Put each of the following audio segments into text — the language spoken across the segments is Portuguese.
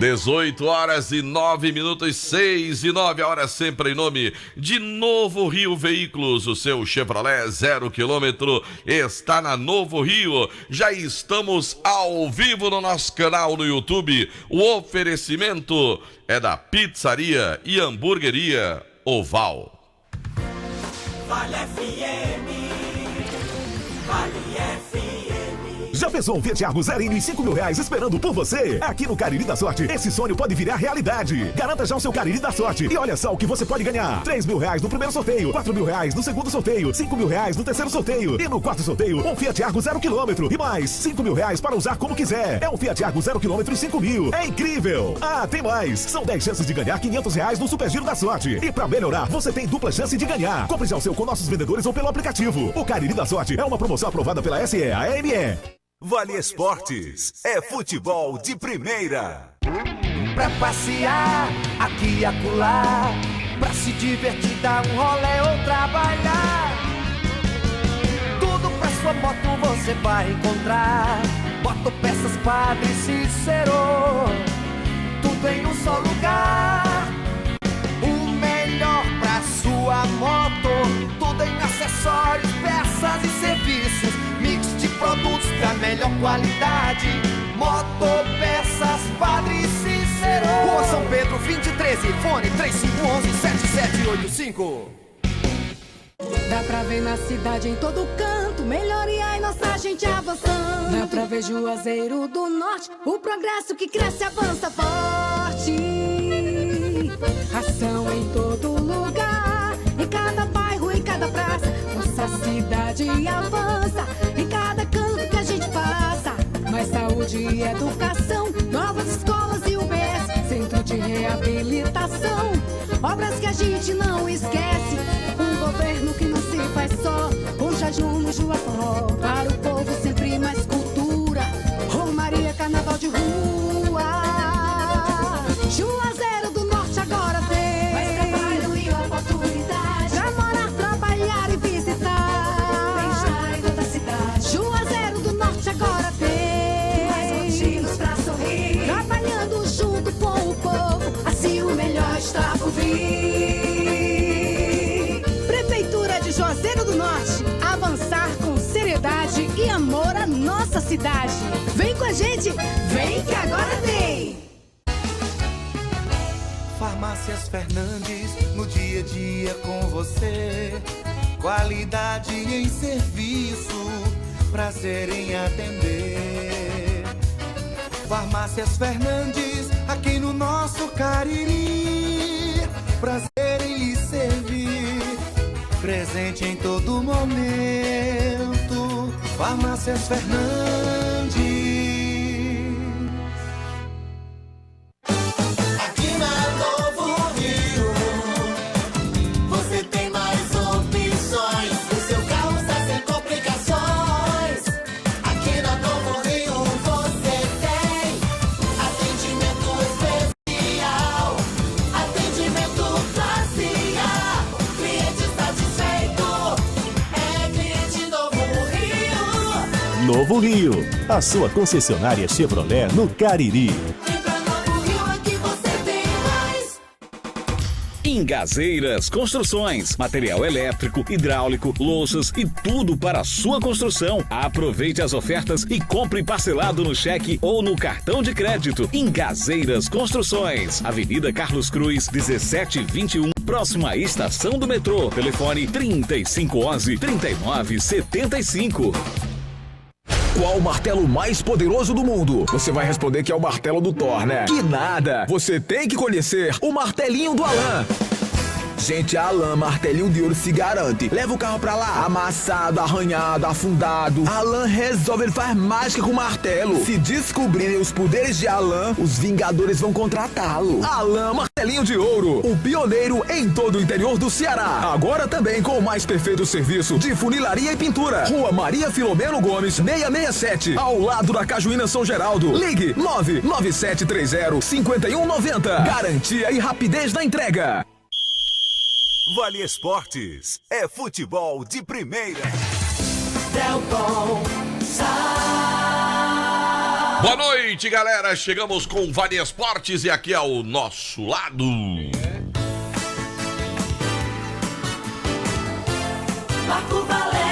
18 horas e 9 minutos, 6 e 9, a hora sempre em nome de Novo Rio Veículos. O seu Chevrolet 0 km está na Novo Rio. Já estamos ao vivo no nosso canal no YouTube. O oferecimento é da Pizzaria e Hamburgueria Oval. Vale FM, Vale FM. Já pensou um Fiat Argo zero em 5 mil reais esperando por você? Aqui no Cariri da Sorte, esse sonho pode virar realidade. Garanta já o seu Cariri da Sorte e olha só o que você pode ganhar. 3 mil reais no primeiro sorteio, 4 mil reais no segundo sorteio, 5 mil reais no terceiro sorteio e no quarto sorteio, um Fiat Argo 0 km e mais 5 mil reais para usar como quiser. É um Fiat Argo 0 km e 5 mil. É incrível! Ah, tem mais! São 10 chances de ganhar 500 reais no Super Giro da Sorte. E pra melhorar, você tem dupla chance de ganhar. Compre já o seu com nossos vendedores ou pelo aplicativo. O Cariri da Sorte é uma promoção aprovada pela SEAME. Vale Esportes é futebol de primeira. Pra passear aqui e acolá, pra se divertir, dar um rolê ou trabalhar. Tudo pra sua moto você vai encontrar. Motopeças Padre Cícero, tudo em um só lugar. O melhor pra sua moto, tudo em acessórios, peças e serviços. Mix de produtos pra melhor qualidade. Motopeças Padre Cícero, Rua São Pedro 2013, fone 3511-7785. Dá pra ver na cidade em todo canto, melhoria e nossa gente avançando. Dá pra ver Juazeiro do Norte, o progresso que cresce avança forte. Ação em todo lugar, em cada bairro, em cada praça. Nossa cidade avança, em cada canto que a gente passa. Mais saúde e educação, novas escolas e UBS, centro de reabilitação, obras que a gente não esquece. Um governo que não se faz só, com jejum no Juaforró. Para o povo sempre mais cultura, Romaria, carnaval de rua. Juazeiro do Norte agora tem mais trabalho e oportunidade pra morar, trabalhar e visitar. Bem-estar em toda a cidade. Juazeiro do Norte agora tem mais motivos pra sorrir, trabalhando junto com o povo, assim o melhor está por vir. Prefeitura de Juazeiro do Norte, avançar com seriedade e amor à nossa cidade. Vem com a gente, vem que agora tem. Farmácias Fernandes, no dia a dia com você. Qualidade em serviço, prazer em atender. Farmácias Fernandes, aqui no nosso Cariri. Prazer em lhe servir, presente em todo momento. Farmácias Fernandes. Novo Rio, a sua concessionária Chevrolet no Cariri. Engazeiras Construções, material elétrico, hidráulico, louças e tudo para a sua construção. Aproveite as ofertas e compre parcelado no cheque ou no cartão de crédito. Engazeiras Construções, Avenida Carlos Cruz, 1721, próximo à estação do metrô. Telefone 3511-3975. Qual o martelo mais poderoso do mundo? Você vai responder que é o martelo do Thor, né? Que nada! Você tem que conhecer o martelinho do Alan. Gente, a Alan Martelinho de Ouro se garante. Leva o carro pra lá, amassado, arranhado, afundado. Alan resolve, ele faz mágica com o martelo. Se descobrirem os poderes de Alan, os Vingadores vão contratá-lo. Alan Martelinho de Ouro, o pioneiro em todo o interior do Ceará. Agora também com o mais perfeito serviço de funilaria e pintura. Rua Maria Filomeno Gomes, 667, ao lado da Cajuína São Geraldo. Ligue 99730-5190. Garantia e rapidez na entrega. Vale Esportes é futebol de primeira. Delton Sal. Boa noite, galera. Chegamos com Vale Esportes e aqui ao nosso lado. Marco Valério.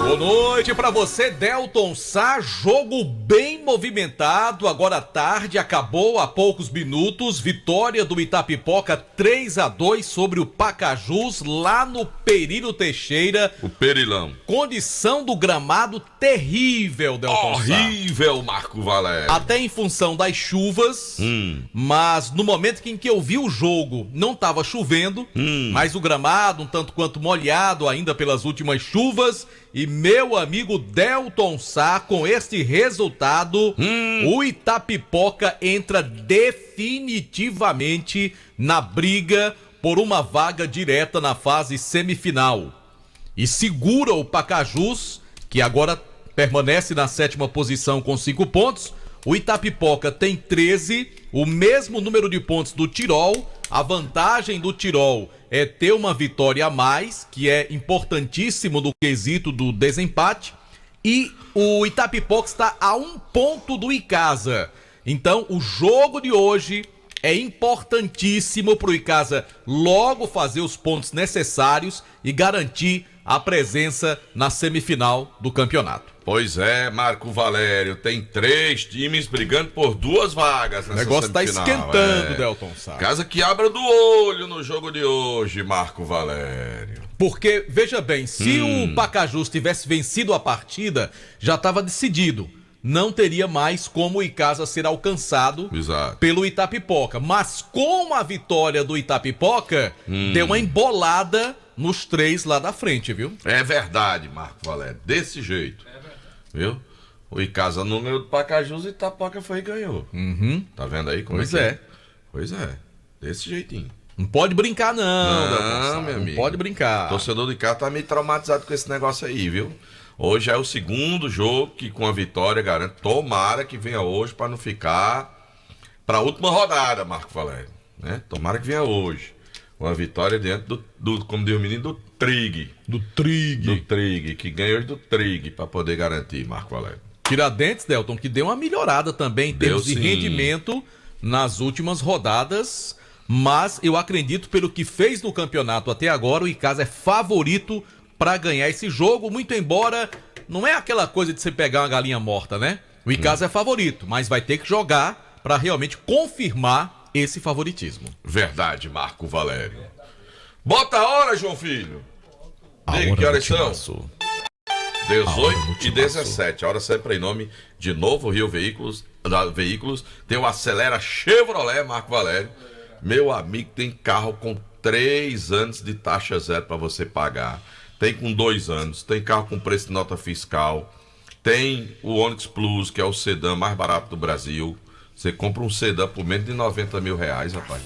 Boa noite pra você, Delton Sá. Jogo bem movimentado. Agora à tarde, acabou há poucos minutos. Vitória do Itapipoca 3-2 sobre o Pacajus lá no Perilho Teixeira. O Perilão. Condição do gramado terrível, Delton Sá. Horrível, Marco Valério. Até em função das chuvas, mas no momento em que eu vi o jogo, não estava chovendo, mas o gramado um tanto quanto molhado ainda pelas últimas chuvas. E meu amigo Delton Sá, com este resultado, o Itapipoca entra definitivamente na briga por uma vaga direta na fase semifinal. E segura o Pacajus, que agora permanece na 7ª posição com 5 pontos. O Itapipoca tem 13, o mesmo número de pontos do Tirol. A vantagem do Tirol é ter uma vitória a mais, que é importantíssimo no quesito do desempate. E o Itapipoca está a 1 ponto do Icasa. Então, o jogo de hoje é importantíssimo para o Icasa logo fazer os pontos necessários e garantir a presença na semifinal do campeonato. Pois é, Marco Valério, tem 3 times brigando por 2 vagas nessa negócio tá semifinal. esquentando, Delton Sá. Casa que abra do olho no jogo de hoje, Marco Valério. Porque, veja bem, se o Pacajus tivesse vencido a partida, já estava decidido. Não teria mais como o Icasa ser alcançado pelo Itapipoca. Mas com a vitória do Itapipoca, deu uma embolada nos 3 lá da frente, viu? É verdade, Marco Valério, desse jeito. Viu? O Icasa no meio do Pacajus e Itapipoca foi e ganhou. Tá vendo aí como Pois é que é. Pois é, desse jeitinho. Não pode brincar não, Delton Sá, meu não amigo. pode brincar. O torcedor do Icasa tá meio traumatizado com esse negócio aí, viu? Hoje é o segundo jogo que com a vitória garante. Tomara que venha hoje para não ficar para a última rodada, Marco Valério, né? Tomara que venha hoje. Uma vitória dentro do como diz o menino, do Trig. Do Trig. Do Trig, que ganha hoje do Trig para poder garantir, Marco Valério. Tiradentes, Delton, que deu uma melhorada também em termos de rendimento nas últimas rodadas, mas eu acredito, pelo que fez no campeonato até agora, o Icasa é favorito para ganhar esse jogo, muito embora não é aquela coisa de você pegar uma galinha morta, né? O Icasa é favorito, mas vai ter que jogar para realmente confirmar esse favoritismo. Verdade, Marco Valério. Bota a hora, João Filho. Diga que horas são? 18 e 17. A hora sempre em nome de Novo Rio Veículos. Tem o Acelera Chevrolet, Marco Valério. Meu amigo, tem carro com 3 anos de taxa zero para você pagar. Tem com 2 anos. Tem carro com preço de nota fiscal. Tem o Onix Plus, que é o sedã mais barato do Brasil. Você compra um sedã por menos de R$90 mil, rapaz.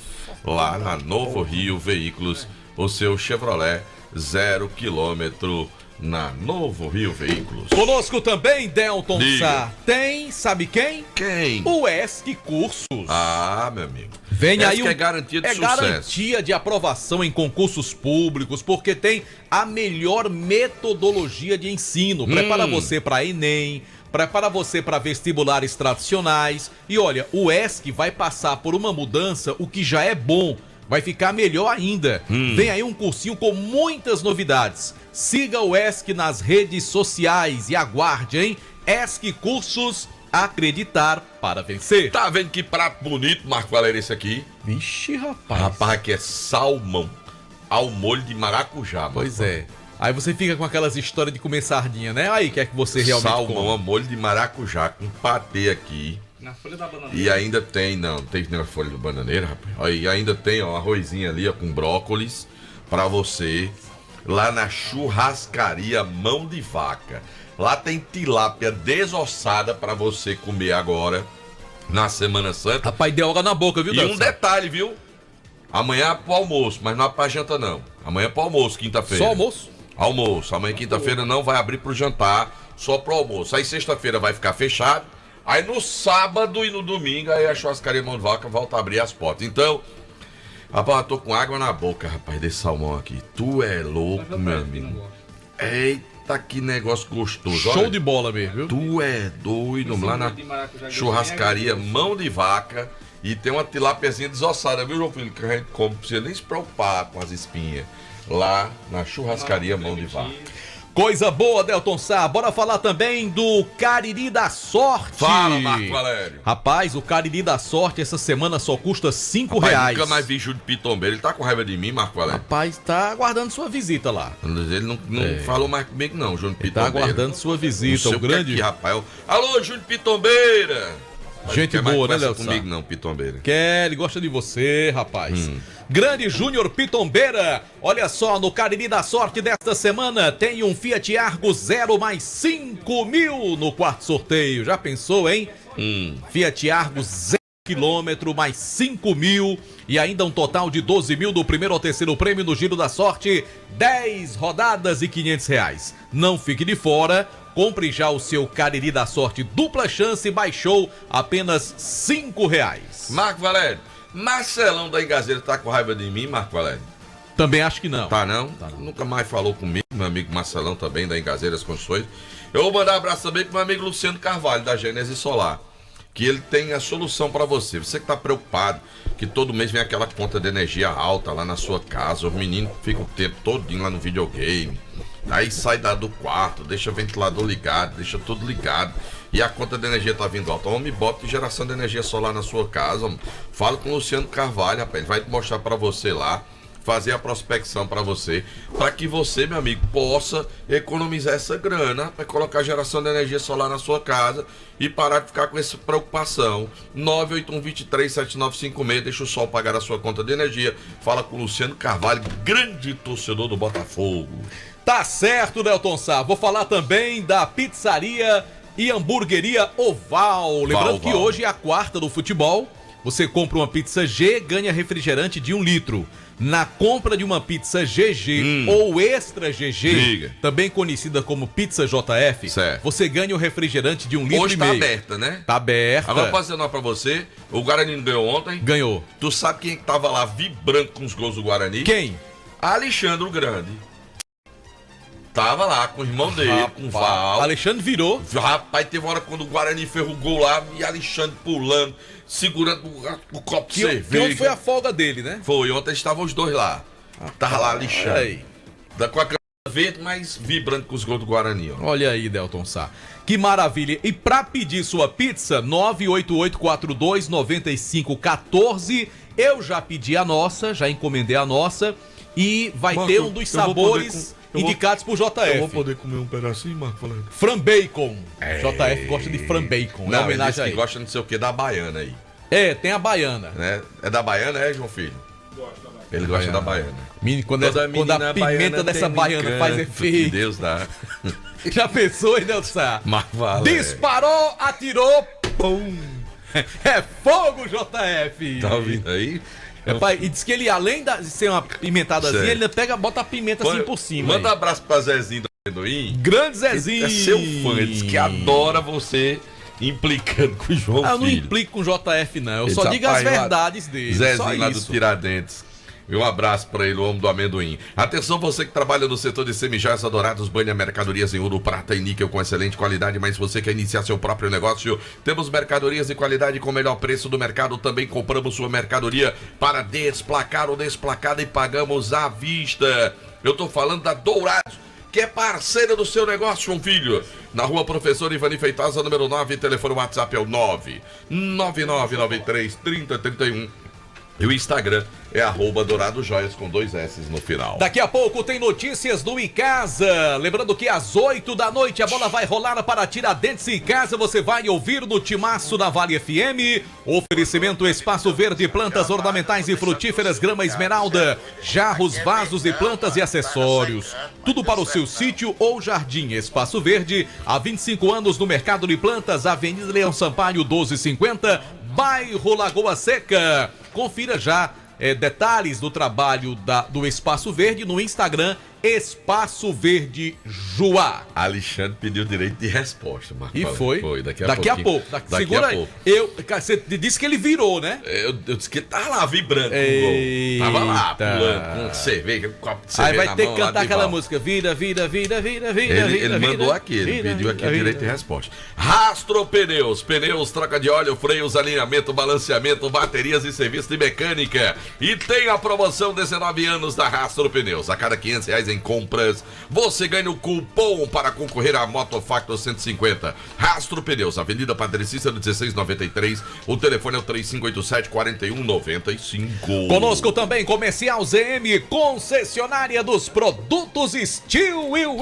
Lá na Novo Rio Veículos, o seu Chevrolet 0 km na Novo Rio Veículos. Conosco também, Delton Diga. Sá. Tem, sabe quem? Quem? O ESC Cursos. Ah, meu amigo. Vem aí é garantia de sucesso. garantia de aprovação em concursos públicos, porque tem a melhor metodologia de ensino. Prepara você para Enem, prepara você para vestibulares tradicionais. E olha, o ESC vai passar por uma mudança, o que já é bom. Vai ficar melhor ainda. Vem aí um cursinho com muitas novidades. Siga o ESC nas redes sociais e aguarde, hein? ESC Cursos, acreditar para vencer. Tá vendo que prato bonito, Marco Valério, esse aqui? Vixe, rapaz. Rapaz, aqui é salmão ao molho de maracujá. Pois é. Aí você fica com aquelas histórias de comer sardinha, né? Aí, quer que você realmente salmão come? ao molho de maracujá com patê aqui. Na folha da bananeira. E ainda tem, não tem na folha do bananeira, rapaz. Aí ainda tem, ó, arrozinho ali, ó, com brócolis pra você. Lá na churrascaria Mão de Vaca. Lá tem tilápia desossada pra você comer agora, na Semana Santa. Rapaz, deu água na boca, viu, E Delson? um detalhe, viu? Amanhã é pro almoço, mas não é pra janta, não. Amanhã é pro almoço, quinta-feira. Só almoço? Almoço. Amanhã, quinta-feira, não vai abrir pro jantar, só pro almoço. Aí, sexta-feira, vai ficar fechado. Aí, no sábado e no domingo, aí a churrascaria Mão de Vaca volta a abrir as portas. Então, rapaz, eu tô com água na boca, rapaz, desse salmão aqui. Tu é louco, meu amigo. Eita, Eita, que negócio gostoso. Show Olha, de bola mesmo, viu? tu é doido, lá na churrascaria Mão de Vaca. E tem uma tilápiazinha desossada, viu, João Filho? Que a gente come, não precisa nem se preocupar com as espinhas. Lá na churrascaria Mão de Vaca. Coisa boa, Delton Sá. Bora falar também do Cariri da Sorte. Fala, Marco Valério. Rapaz, o Cariri da Sorte essa semana só custa R$5. Nunca mais vi Júlio Pitombeiro. Ele tá com raiva de mim, Marco Valério? Rapaz, tá aguardando sua visita lá. Ele não falou mais comigo, não, Júlio Ele tá Pitombeiro. aguardando sua visita, Não sei o grande... que é aqui, rapaz. Alô, Júlio Pitombeira. Gente Não quer mais boa, né, conversa Delton Sá? comigo, não, Pitombeira. Quer, ele gosta de você, rapaz. Grande Júnior Pitombeira. Olha só, no Cariri da Sorte desta semana tem um Fiat Argo 0 mais 5 mil no quarto sorteio. Já pensou, hein? Fiat Argo 0 quilômetro mais 5 mil e ainda um total de 12 mil do primeiro ao terceiro prêmio no Giro da Sorte. 10 rodadas e R$500. Não fique de fora. Compre já o seu Cariri da Sorte dupla chance, baixou apenas R$5. Marco Valério, Marcelão da Engazeira tá com raiva de mim, Marco Valério? Também acho que não. Tá não? Nunca mais falou comigo, meu amigo Marcelão também da Engazeira das Construções. Eu vou mandar um abraço também pro meu amigo Luciano Carvalho da Gênesis Solar, que ele tem a solução para você. Você que tá preocupado, que todo mês vem aquela conta de energia alta lá na sua casa, os meninos ficam o tempo todinho lá no videogame. Aí sai do quarto, deixa o ventilador ligado, deixa tudo ligado. E a conta de energia tá vindo alta. Homem, bota geração de energia solar na sua casa. Homem. Fala com o Luciano Carvalho, rapaz. Ele vai mostrar para você lá, fazer a prospecção para você, para que você, meu amigo, possa economizar essa grana, para colocar geração de energia solar na sua casa e parar de ficar com essa preocupação. 981237956, deixa o sol pagar a sua conta de energia. Fala com o Luciano Carvalho, grande torcedor do Botafogo. Tá certo, Delton Sá. Vou falar também da pizzaria e hamburgueria Oval. Lembrando que hoje é a quarta do futebol. Você compra uma pizza G, ganha refrigerante de 1 litro. Na compra de uma pizza GG ou Extra GG, também conhecida como pizza JF, certo, você ganha o refrigerante de 1 litro hoje e meio. Hoje tá aberta, né? Tá aberta. Agora posso dizer uma pra você, o Guarani ganhou ontem. Ganhou. Tu sabe quem tava lá vibrando com os gols do Guarani? Quem? Alexandre o Grande. Tava lá com o irmão dele, com o Val. Alexandre virou. Rapaz, teve uma hora quando o Guarani fez o gol lá e Alexandre pulando, segurando o copo de cerveja. Que ontem foi a folga dele, né? Foi, ontem estavam os dois lá. Tava lá Alexandre. Com a camisa verde, mas vibrando com os gols do Guarani. Ó. Olha aí, Delton Sá. Que maravilha. E pra pedir sua pizza, 988429514. Eu já pedi a nossa, já encomendei a nossa. E vai ter um dos sabores indicados por JF. Eu vou poder comer um pedacinho, Marco? Frambacon. JF gosta de frambacon. Não, é homenagem a ele. Gosta não sei o que da baiana aí. É, tem a baiana. Né? É da baiana, João Filho? Gosta da baiana. Ele gosta da baiana. Quando a pimenta dessa baiana faz efeito. Deus dá. Já pensou, hein, Delton Sá? Disparou, atirou, pum. É fogo, JF. Tá ouvindo aí? Rapaz, e diz que ele, além de ser uma pimentadazinha, ele ainda bota a pimenta assim por cima. Manda um abraço pra Zezinho do Amendoim. Grande Zezinho. É seu fã, ele diz que adora você implicando com o João Filho. Eu não implico com o JF, não. Eu só digo as verdades dele. Zezinho lá do Tiradentes. E um abraço para ele, o homem do amendoim. Atenção, você que trabalha no setor de semijoias adorados, banha mercadorias em ouro, prata e níquel com excelente qualidade, mas você quer iniciar seu próprio negócio, temos mercadorias de qualidade com o melhor preço do mercado. Também compramos sua mercadoria para desplacar ou desplacada e pagamos à vista. Eu tô falando da Dourados, que é parceira do seu negócio, João Filho. Na rua Professor Ivani Feitosa, número 9, telefone WhatsApp é o 999933031. E o Instagram é @DouradoJoias com 2 S no final. Daqui a pouco tem notícias do Icasa. Lembrando que às 8 da noite a bola vai rolar para Tiradentes e Icasa. Você vai ouvir no Timaço da Vale FM. Oferecimento Espaço Verde, plantas ornamentais e frutíferas, grama esmeralda, jarros, vasos e plantas e acessórios. Tudo para o seu sítio ou jardim. Espaço Verde, há 25 anos no mercado de plantas, Avenida Leão Sampaio 1250, bairro Lagoa Seca. Confira já detalhes do trabalho do Espaço Verde no Instagram, Espaço Verde Juá. Alexandre pediu direito de resposta, Marco E Valério. foi. Daqui a pouco. Segura aí. Você disse que ele virou, né? Eu disse que ele tava lá vibrando com o Eita. gol. Tava lá, pulando, com cerveja, com copo de cerveja Aí vai na ter mão, que lá cantar de aquela Val. música. Vira, vira, vira, vira, vira, Ele vira, mandou vira, aqui, ele vira, pediu aqui vira, direito de vira. resposta. Rastro Pneus, troca de óleo, freios, alinhamento, balanceamento, baterias e serviço de mecânica. E tem a promoção 19 anos da Rastro Pneus. A cada R$500 em compras, você ganha o cupom para concorrer à Moto Factor 150. Rastro Pneus, Avenida Padre Cícero 1693. O telefone é o 3587-4195. Conosco também Comercial ZM, concessionária dos produtos Steel Will.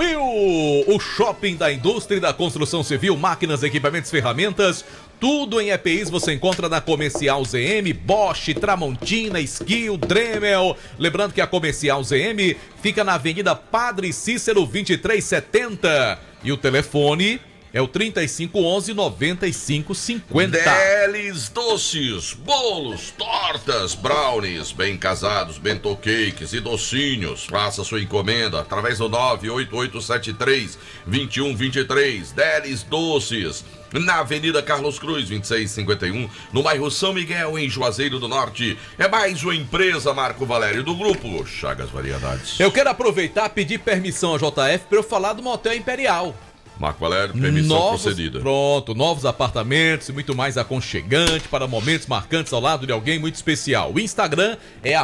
O shopping da indústria e da construção civil, máquinas, equipamentos, ferramentas. Tudo em EPIs você encontra na Comercial ZM, Bosch, Tramontina, Skill, Dremel. Lembrando que a Comercial ZM fica na Avenida Padre Cícero 2370. E o telefone é o 3511-9550. Delis Doces, bolos, tortas, brownies, bem casados, bento cakes e docinhos. Faça sua encomenda através do 98873-2123. Delis Doces, na Avenida Carlos Cruz, 2651, no bairro São Miguel, em Juazeiro do Norte. É mais uma empresa, Marco Valério, do grupo Chagas Variedades. Eu quero aproveitar e pedir permissão ao JF para eu falar do Motel Imperial. Marco Valério, permissão concedida. Pronto, novos apartamentos e muito mais aconchegante para momentos marcantes ao lado de alguém muito especial. O Instagram é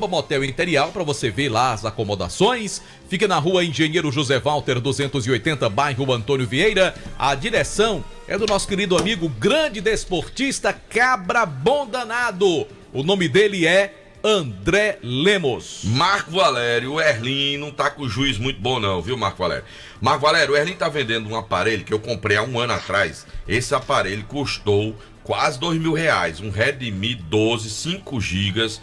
@Motel Imperial para você ver lá as acomodações. Fica na rua Engenheiro José Walter 280, bairro Antônio Vieira. A direção é do nosso querido amigo, grande desportista Cabra Bom Danado. O nome dele é André Lemos. Marco Valério, o Erlin não tá com o juiz muito bom não, viu, Marco Valério? Marco Valério, o Erlin tá vendendo um aparelho que eu comprei há um ano atrás. Esse aparelho custou quase R$2.000, um Redmi 12, 5 GB,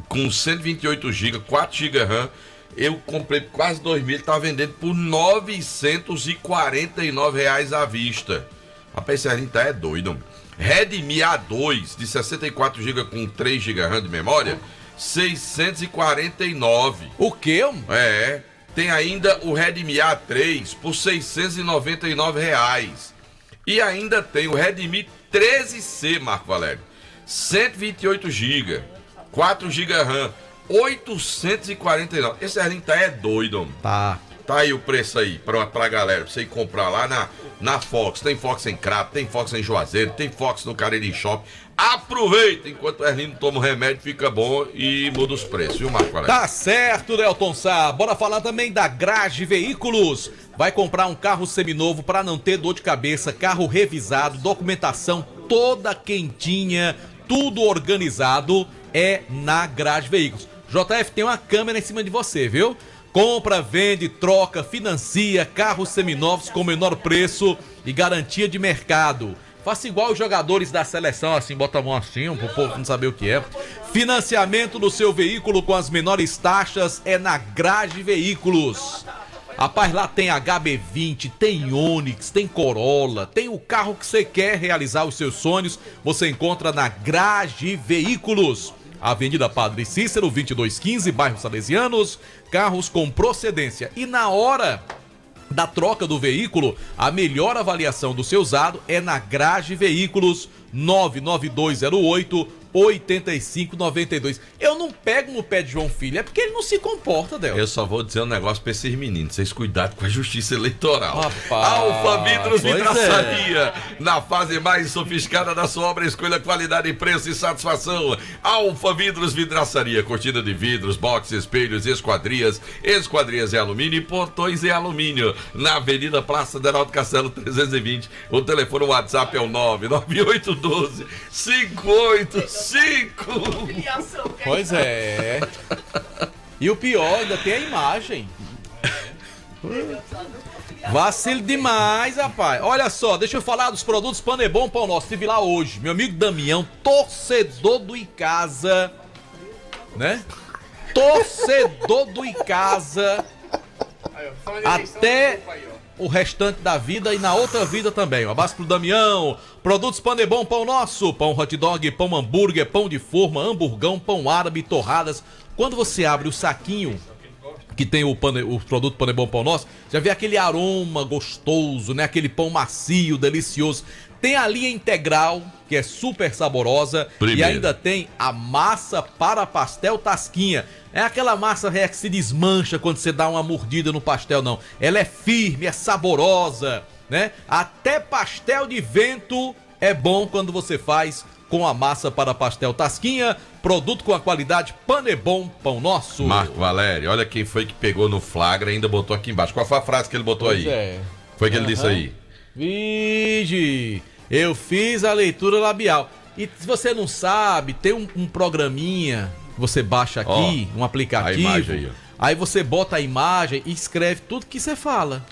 com 128 GB, 4 GB RAM. Eu comprei por quase R$2.000, ele tá vendendo por R$949 à vista. Rapaz, esse Erlin tá é doido. Redmi A2 de 64 GB com 3 GB RAM de memória, 649. O quê? É, tem ainda o Redmi A3 por R$699. E ainda tem o Redmi 13C, Marco Valério, 128 GB, 4 GB RAM, 849. Esse Erlin tá é doido, homem. Tá. Tá aí o preço aí pra galera, pra você ir comprar lá na Fox. Tem Fox em Crato, tem Fox em Juazeiro, tem Fox no Cariri Shop. Aproveita enquanto o Erlino toma o remédio, fica bom e muda os preços, viu, Marco Valério? Tá certo, Nelton Sá. Bora falar também da Grage Veículos. Vai comprar um carro seminovo para não ter dor de cabeça, carro revisado, documentação toda quentinha, tudo organizado, é na Grage Veículos. JF tem uma câmera em cima de você, viu? Compra, vende, troca, financia carros seminovos com menor preço e garantia de mercado. Faça igual os jogadores da seleção, assim, bota a mão assim, pro povo não saber o que é. Financiamento do seu veículo com as menores taxas é na Grage Veículos. Rapaz, lá tem HB20, tem Onix, tem Corolla, tem o carro que você quer realizar os seus sonhos, você encontra na Grage Veículos. Avenida Padre Cícero, 2215, bairro Salesianos, carros com procedência. E na hora da troca do veículo, a melhor avaliação do seu usado é na Grage Veículos, 99208-8592. Eu não pego no pé de João Filho, é porque ele não se comporta, Del. Eu só vou dizer um negócio pra esses meninos, vocês cuidado com a justiça eleitoral. Rapaz, Alfa Vidros pois Vidraçaria, na fase mais sofisticada da sua obra, escolha qualidade, preço e satisfação. Alfa Vidros Vidraçaria, cortina de vidros, boxes, espelhos, esquadrias em alumínio e portões em alumínio. Na Avenida Praça de Heraldo Castelo 320, o telefone WhatsApp é o 99812-585. Pois é. E o pior, ainda tem a imagem. Vacilo demais, rapaz. Olha só, deixa eu falar dos produtos Panebon Pão Nosso. Estive lá hoje. Meu amigo Damião, torcedor do Icasa, né? Torcedor do Icasa. Até o restante da vida e na outra vida também. Um abraço pro Damião. Produtos Panebon Pão Nosso. Pão hot dog, pão hambúrguer, pão de forma, hamburgão, pão árabe, torradas. Quando você abre o saquinho que tem o produto Panebon Pão Nosso, já vê aquele aroma gostoso, né? Aquele pão macio, delicioso. Tem a linha integral, que é super saborosa. Primeiro. E ainda tem a massa para pastel Tasquinha. É aquela massa que se desmancha quando você dá uma mordida no pastel, não. Ela é firme, é saborosa, né? Até pastel de vento é bom quando você faz com a massa para pastel Tasquinha, produto com a qualidade Panebon Pão Nosso. Marco Valério, olha quem foi que pegou no flagra e ainda botou aqui embaixo. Qual foi a frase que ele botou Pois aí? é. Foi que ele disse aí? Vige, eu fiz a leitura labial. E se você não sabe, tem um programinha que você baixa aqui, um aplicativo. a imagem aí, ó. Aí você bota a imagem e escreve tudo que você fala.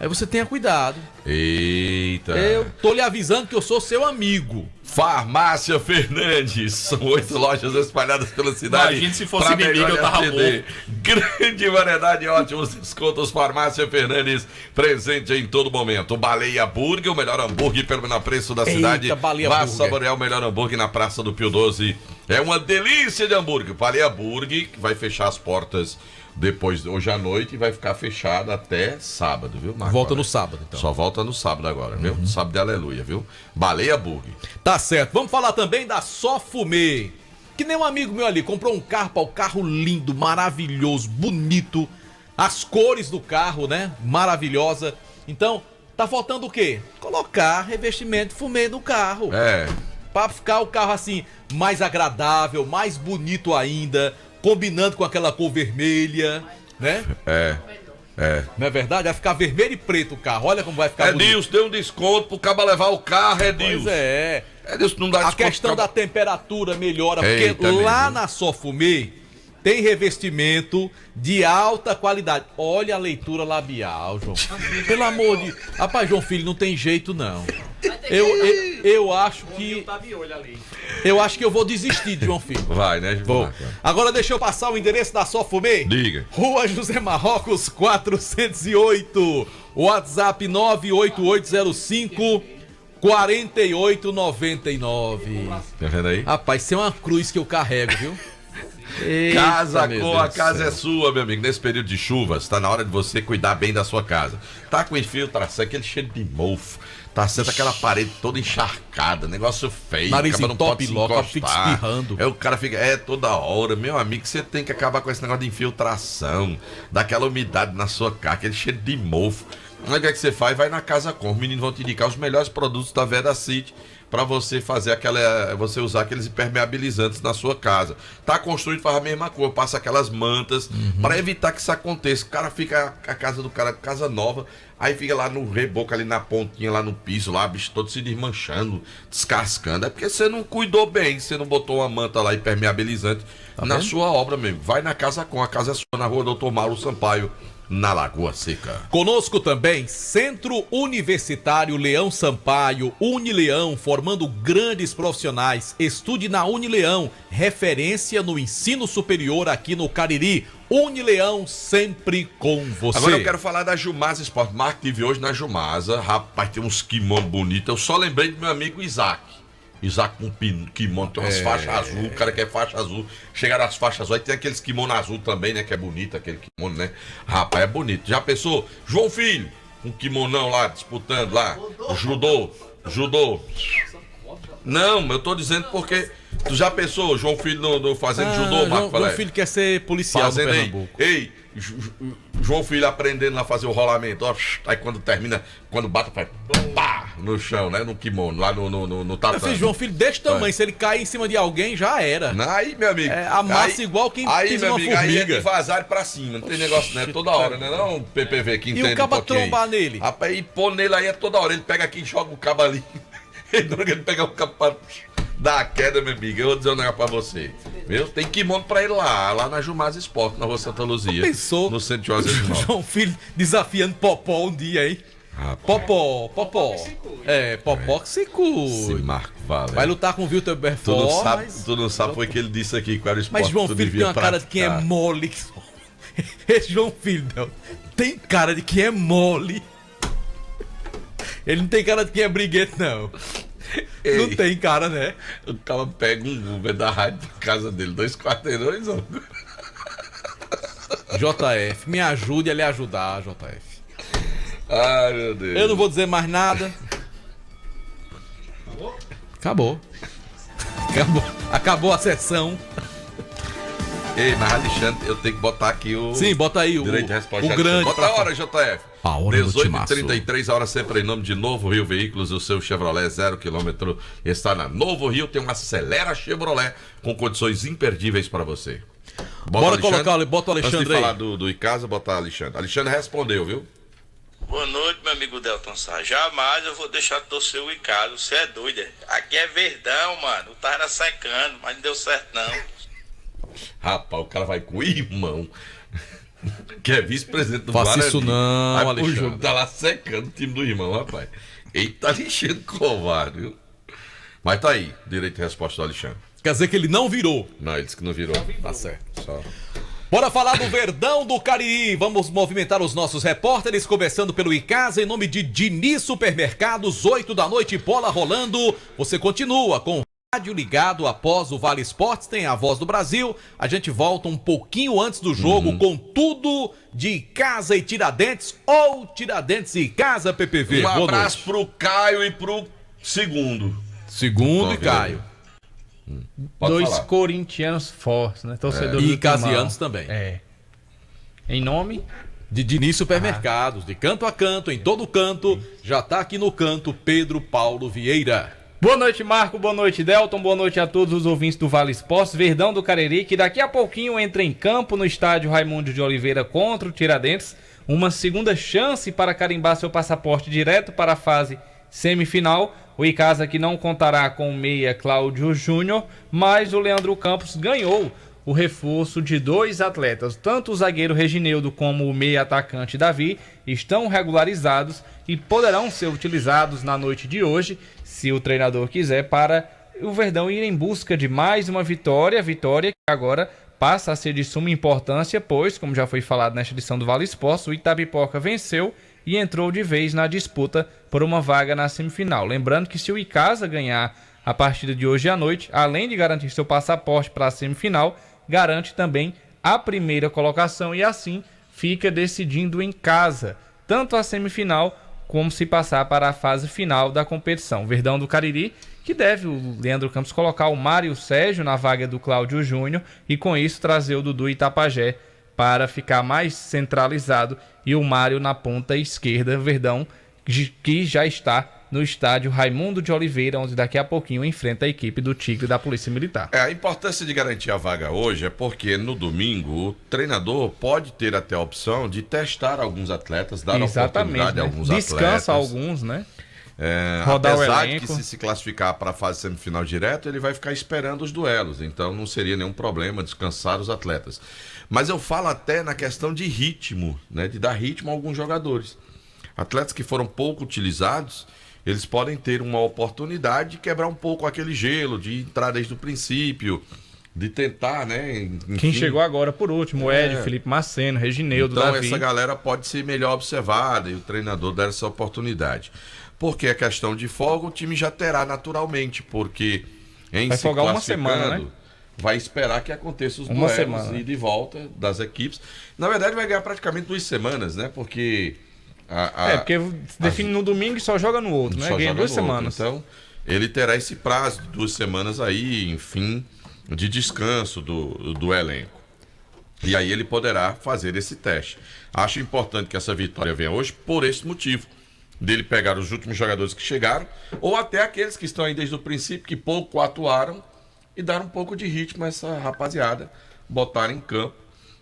Aí você tenha cuidado. Eita. Eu tô lhe avisando que eu sou seu amigo. Farmácia Fernandes. São 8 lojas espalhadas pela cidade. Imagina se fosse pra inimigo, melhor eu tava atender. Grande variedade e ótimos descontos. Farmácia Fernandes, presente em todo momento. Baleia Burger, o melhor hambúrguer pelo menor preço da cidade. Baleia Vá Burger. saborear o melhor hambúrguer na Praça do Pio 12. É uma delícia de hambúrguer. Baleia Burger, que vai fechar as portas depois, hoje à noite, e vai ficar fechada até sábado, viu, Marco? Volta no sábado, então. Só volta no sábado agora, viu? Sábado de aleluia, viu? Baleia Burger. Tá certo. Vamos falar também da Só Fumê. Que nem um amigo meu ali comprou um carro lindo, maravilhoso, bonito. As cores do carro, né? Maravilhosa. Então, tá faltando o quê? Colocar revestimento fumê no carro. É. Pra ficar o carro assim, mais agradável, mais bonito ainda, combinando com aquela cor vermelha, né? É. Não é verdade? Vai ficar vermelho e preto o carro. Olha como vai ficar bonito. Edilson, deu um desconto pro cabo levar o carro, Edilson. Pois é. Edilson, não dá A desconto. questão da temperatura melhora, porque Eita, lá mesmo. na Só Fumê tem revestimento de alta qualidade. Olha a leitura labial, João. Pelo amor de... Rapaz, João Filho, não tem jeito, não. Eu acho que... Eu acho que eu vou desistir de João Filho. Vai, né? Vou. Agora deixa eu passar o endereço da Só Fumê. Diga. Rua José Marrocos 408. WhatsApp 98805 4899. Tá vendo aí? Rapaz, isso é uma cruz que eu carrego, viu? Eita, Casa meu com Deus a do casa céu. é sua, meu amigo. Nesse período de chuvas, tá na hora de você cuidar bem da sua casa. Tá com infiltração, aquele cheiro de mofo. Tá sendo aquela parede toda encharcada, negócio feio. Nariz o cara em não top pode se logo, encostar. fica espirrando. O cara fica, toda hora. Meu amigo, você tem que acabar com esse negócio de infiltração, daquela umidade na sua casa, aquele cheiro de mofo. Aí o que é que você faz? Vai na Casa Com. Os meninos vão te indicar os melhores produtos da Veda City para você fazer você usar aqueles impermeabilizantes na sua casa. Tá construído, faz a mesma coisa, passa aquelas mantas para evitar que isso aconteça. O cara fica, a casa do cara, casa nova, aí fica lá no reboco, ali na pontinha, lá no piso, lá, bicho todo se desmanchando, descascando. É porque você não cuidou bem, você não botou uma manta lá impermeabilizante na sua obra mesmo. Vai na Casa Com, a casa é sua, na rua Dr. Mauro Sampaio, na Lagoa Seca. Conosco também, Centro Universitário Leão Sampaio, Unileão, formando grandes profissionais. Estude na Unileão, referência no ensino superior aqui no Cariri. Unileão, sempre com você. Agora eu quero falar da Jumasa Esporte. Marco, tive hoje na Jumasa. Rapaz, tem uns kimonos bonitos. Eu só lembrei do meu amigo Isaac. Isaac com kimono, tem umas faixas azul, o cara quer faixa azul. Chegaram as faixas azul, aí tem aqueles kimono azul também, né? Que é bonito aquele kimono, né? Rapaz, é bonito. Já pensou? João Filho, um kimonão lá, disputando lá. Judô. Não, eu tô dizendo porque... Tu já pensou, João Filho fazendo judô, Marco João Valério? Filho quer ser policial Fazendo no aí. Pernambuco. Ei, João Filho aprendendo lá a fazer o rolamento, ó. Aí quando termina, quando bate, faz pá, no chão, né? No kimono, lá no Meu tatame. filho, João Filho desse tamanho, se ele cair em cima de alguém, já era. Aí, meu amigo. Amassa igual quem pisa meu uma amigo, aí é formiga. de vazar pra cima. Não tem negócio, né? Toda hora, né? Não, o PPV que entende E o cabo pouquinho aí. trombar nele? Rapaz, e pôr nele aí é toda hora. Ele pega aqui e joga o cabo ali. E na hora que ele pegar o cabo pra dar a queda, meu amigo, eu vou dizer um negócio pra você. Viu? Tem kimono pra ele lá na Jumasa Esporte, na rua Santa Luzia. Pensou? No centro de Juazeiro do Norte. João Filho desafiando Popó um dia, hein? Rapaz. Popó. Popó que se Esse cuide. Marco Valério. Vai lutar com o Wilton Berford, Tu não sabe foi que ele disse aqui qual era o esporte mas João que tu Filho tem devia uma cara de quem é praticar. mole. Esse João Filho, não. Tem cara de quem é mole. Ele não tem cara de quem é briguento, não. Ei. Não tem cara, né? O cara pega um Uber da rádio pra casa dele, 2 quarteirões, ó. JF, me ajude a lhe ajudar, JF. Ai, meu Deus. Eu não vou dizer mais nada. Acabou. Acabou a sessão. Ei, mas Alexandre, eu tenho que botar aqui o... Sim, bota aí o direito de resposta. o grande. Bota a hora, JF. A hora do timaço. 18h33, a hora sempre em nome de Novo Rio Veículos, o seu Chevrolet 0 km está na Novo Rio, tem um Acelera Chevrolet com condições imperdíveis para você. Bora colocar, bota o Alexandre aí. Antes de falar do Icasa, botar Alexandre. Alexandre respondeu, viu? Boa noite, meu amigo Delton Sá. Jamais eu vou deixar de torcer o Icasa, você é doido. Aqui é Verdão, mano. O Tara secando, mas não deu certo não. Rapaz, o cara vai com o irmão, que é vice-presidente do Faça Guarani. isso não, Aí, Alexandre. o jogo tá lá secando o time do irmão, rapaz. Eita, Alexandre covarde, viu? Mas tá aí, direito de resposta do Alexandre. Quer dizer que ele não virou. Não, ele disse que não virou. Tá certo. Só. Bora falar do Verdão do Cariri. Vamos movimentar os nossos repórteres, começando pelo Icasa, em nome de Diniz Supermercados, 8 da noite, bola rolando. Você continua com o rádio ligado após o Vale Esportes, tem a Voz do Brasil. A gente volta um pouquinho antes do jogo com tudo de Icasa e Tiradentes, ou Tiradentes e Icasa, PPV. Um Boa abraço noite. pro Caio e pro Segundo. Segundo e Caio. Pode Dois falar. corintianos fortes, né? Torcedores E do icasianos Timão. também. É. Em nome? De Diniz Supermercados, de canto a canto, em todo canto, já tá aqui no canto Pedro Paulo Vieira. Boa noite, Marco. Boa noite, Delton. Boa noite a todos os ouvintes do Vale Esportes. Verdão do Cariri, que daqui a pouquinho entra em campo no estádio Raimundo de Oliveira contra o Tiradentes. Uma segunda chance para carimbar seu passaporte direto para a fase semifinal. O Icasa que não contará com o meia Cláudio Júnior, mas o Leandro Campos ganhou o reforço de dois atletas. Tanto o zagueiro Regineudo como o meia atacante Davi estão regularizados e poderão ser utilizados na noite de hoje, se o treinador quiser, para o Verdão ir em busca de mais uma vitória que agora passa a ser de suma importância, pois, como já foi falado nesta edição do Vale Esportes, o Itapipoca venceu e entrou de vez na disputa por uma vaga na semifinal. Lembrando que se o Icasa ganhar a partida de hoje à noite, além de garantir seu passaporte para a semifinal, garante também a primeira colocação e assim fica decidindo em casa tanto a semifinal como se passar para a fase final da competição. Verdão do Cariri, que deve o Leandro Campos colocar o Mário Sérgio na vaga do Cláudio Júnior e com isso trazer o Dudu Itapajé para ficar mais centralizado e o Mário na ponta esquerda. Verdão que já está no estádio Raimundo de Oliveira, onde daqui a pouquinho enfrenta a equipe do Tigre da Polícia Militar. A importância de garantir a vaga hoje é porque no domingo o treinador pode ter até a opção de testar alguns atletas, dar oportunidade a alguns atletas. Descansa alguns, né? Rodar apesar o elenco. de que se classificar para a fase semifinal direto, ele vai ficar esperando os duelos, então não seria nenhum problema descansar os atletas. Mas eu falo até na questão de ritmo, né, de dar ritmo a alguns jogadores. Atletas que foram pouco utilizados, eles podem ter uma oportunidade de quebrar um pouco aquele gelo, de entrar desde o princípio, de tentar, né? Enfim. Quem chegou agora por último, o Ed, Felipe Maceno, Regineudo, Então Davi. essa galera pode ser melhor observada e o treinador dar essa oportunidade. Porque a questão de folga o time já terá naturalmente, porque em Vai se folgar uma classificando, semana, né? vai esperar que aconteça os Uma duelos semana. e de volta das equipes. Na verdade vai ganhar praticamente 2 semanas, né? Porque... porque define no domingo e só joga no outro, né? só Ganha joga 2 no outro. semanas. Então, ele terá esse prazo de 2 semanas aí, enfim, de descanso do elenco. E aí ele poderá fazer esse teste. Acho importante que essa vitória venha hoje por esse motivo. Dele pegar os últimos jogadores que chegaram, ou até aqueles que estão aí desde o princípio, que pouco atuaram, e dar um pouco de ritmo a essa rapaziada, botar em campo,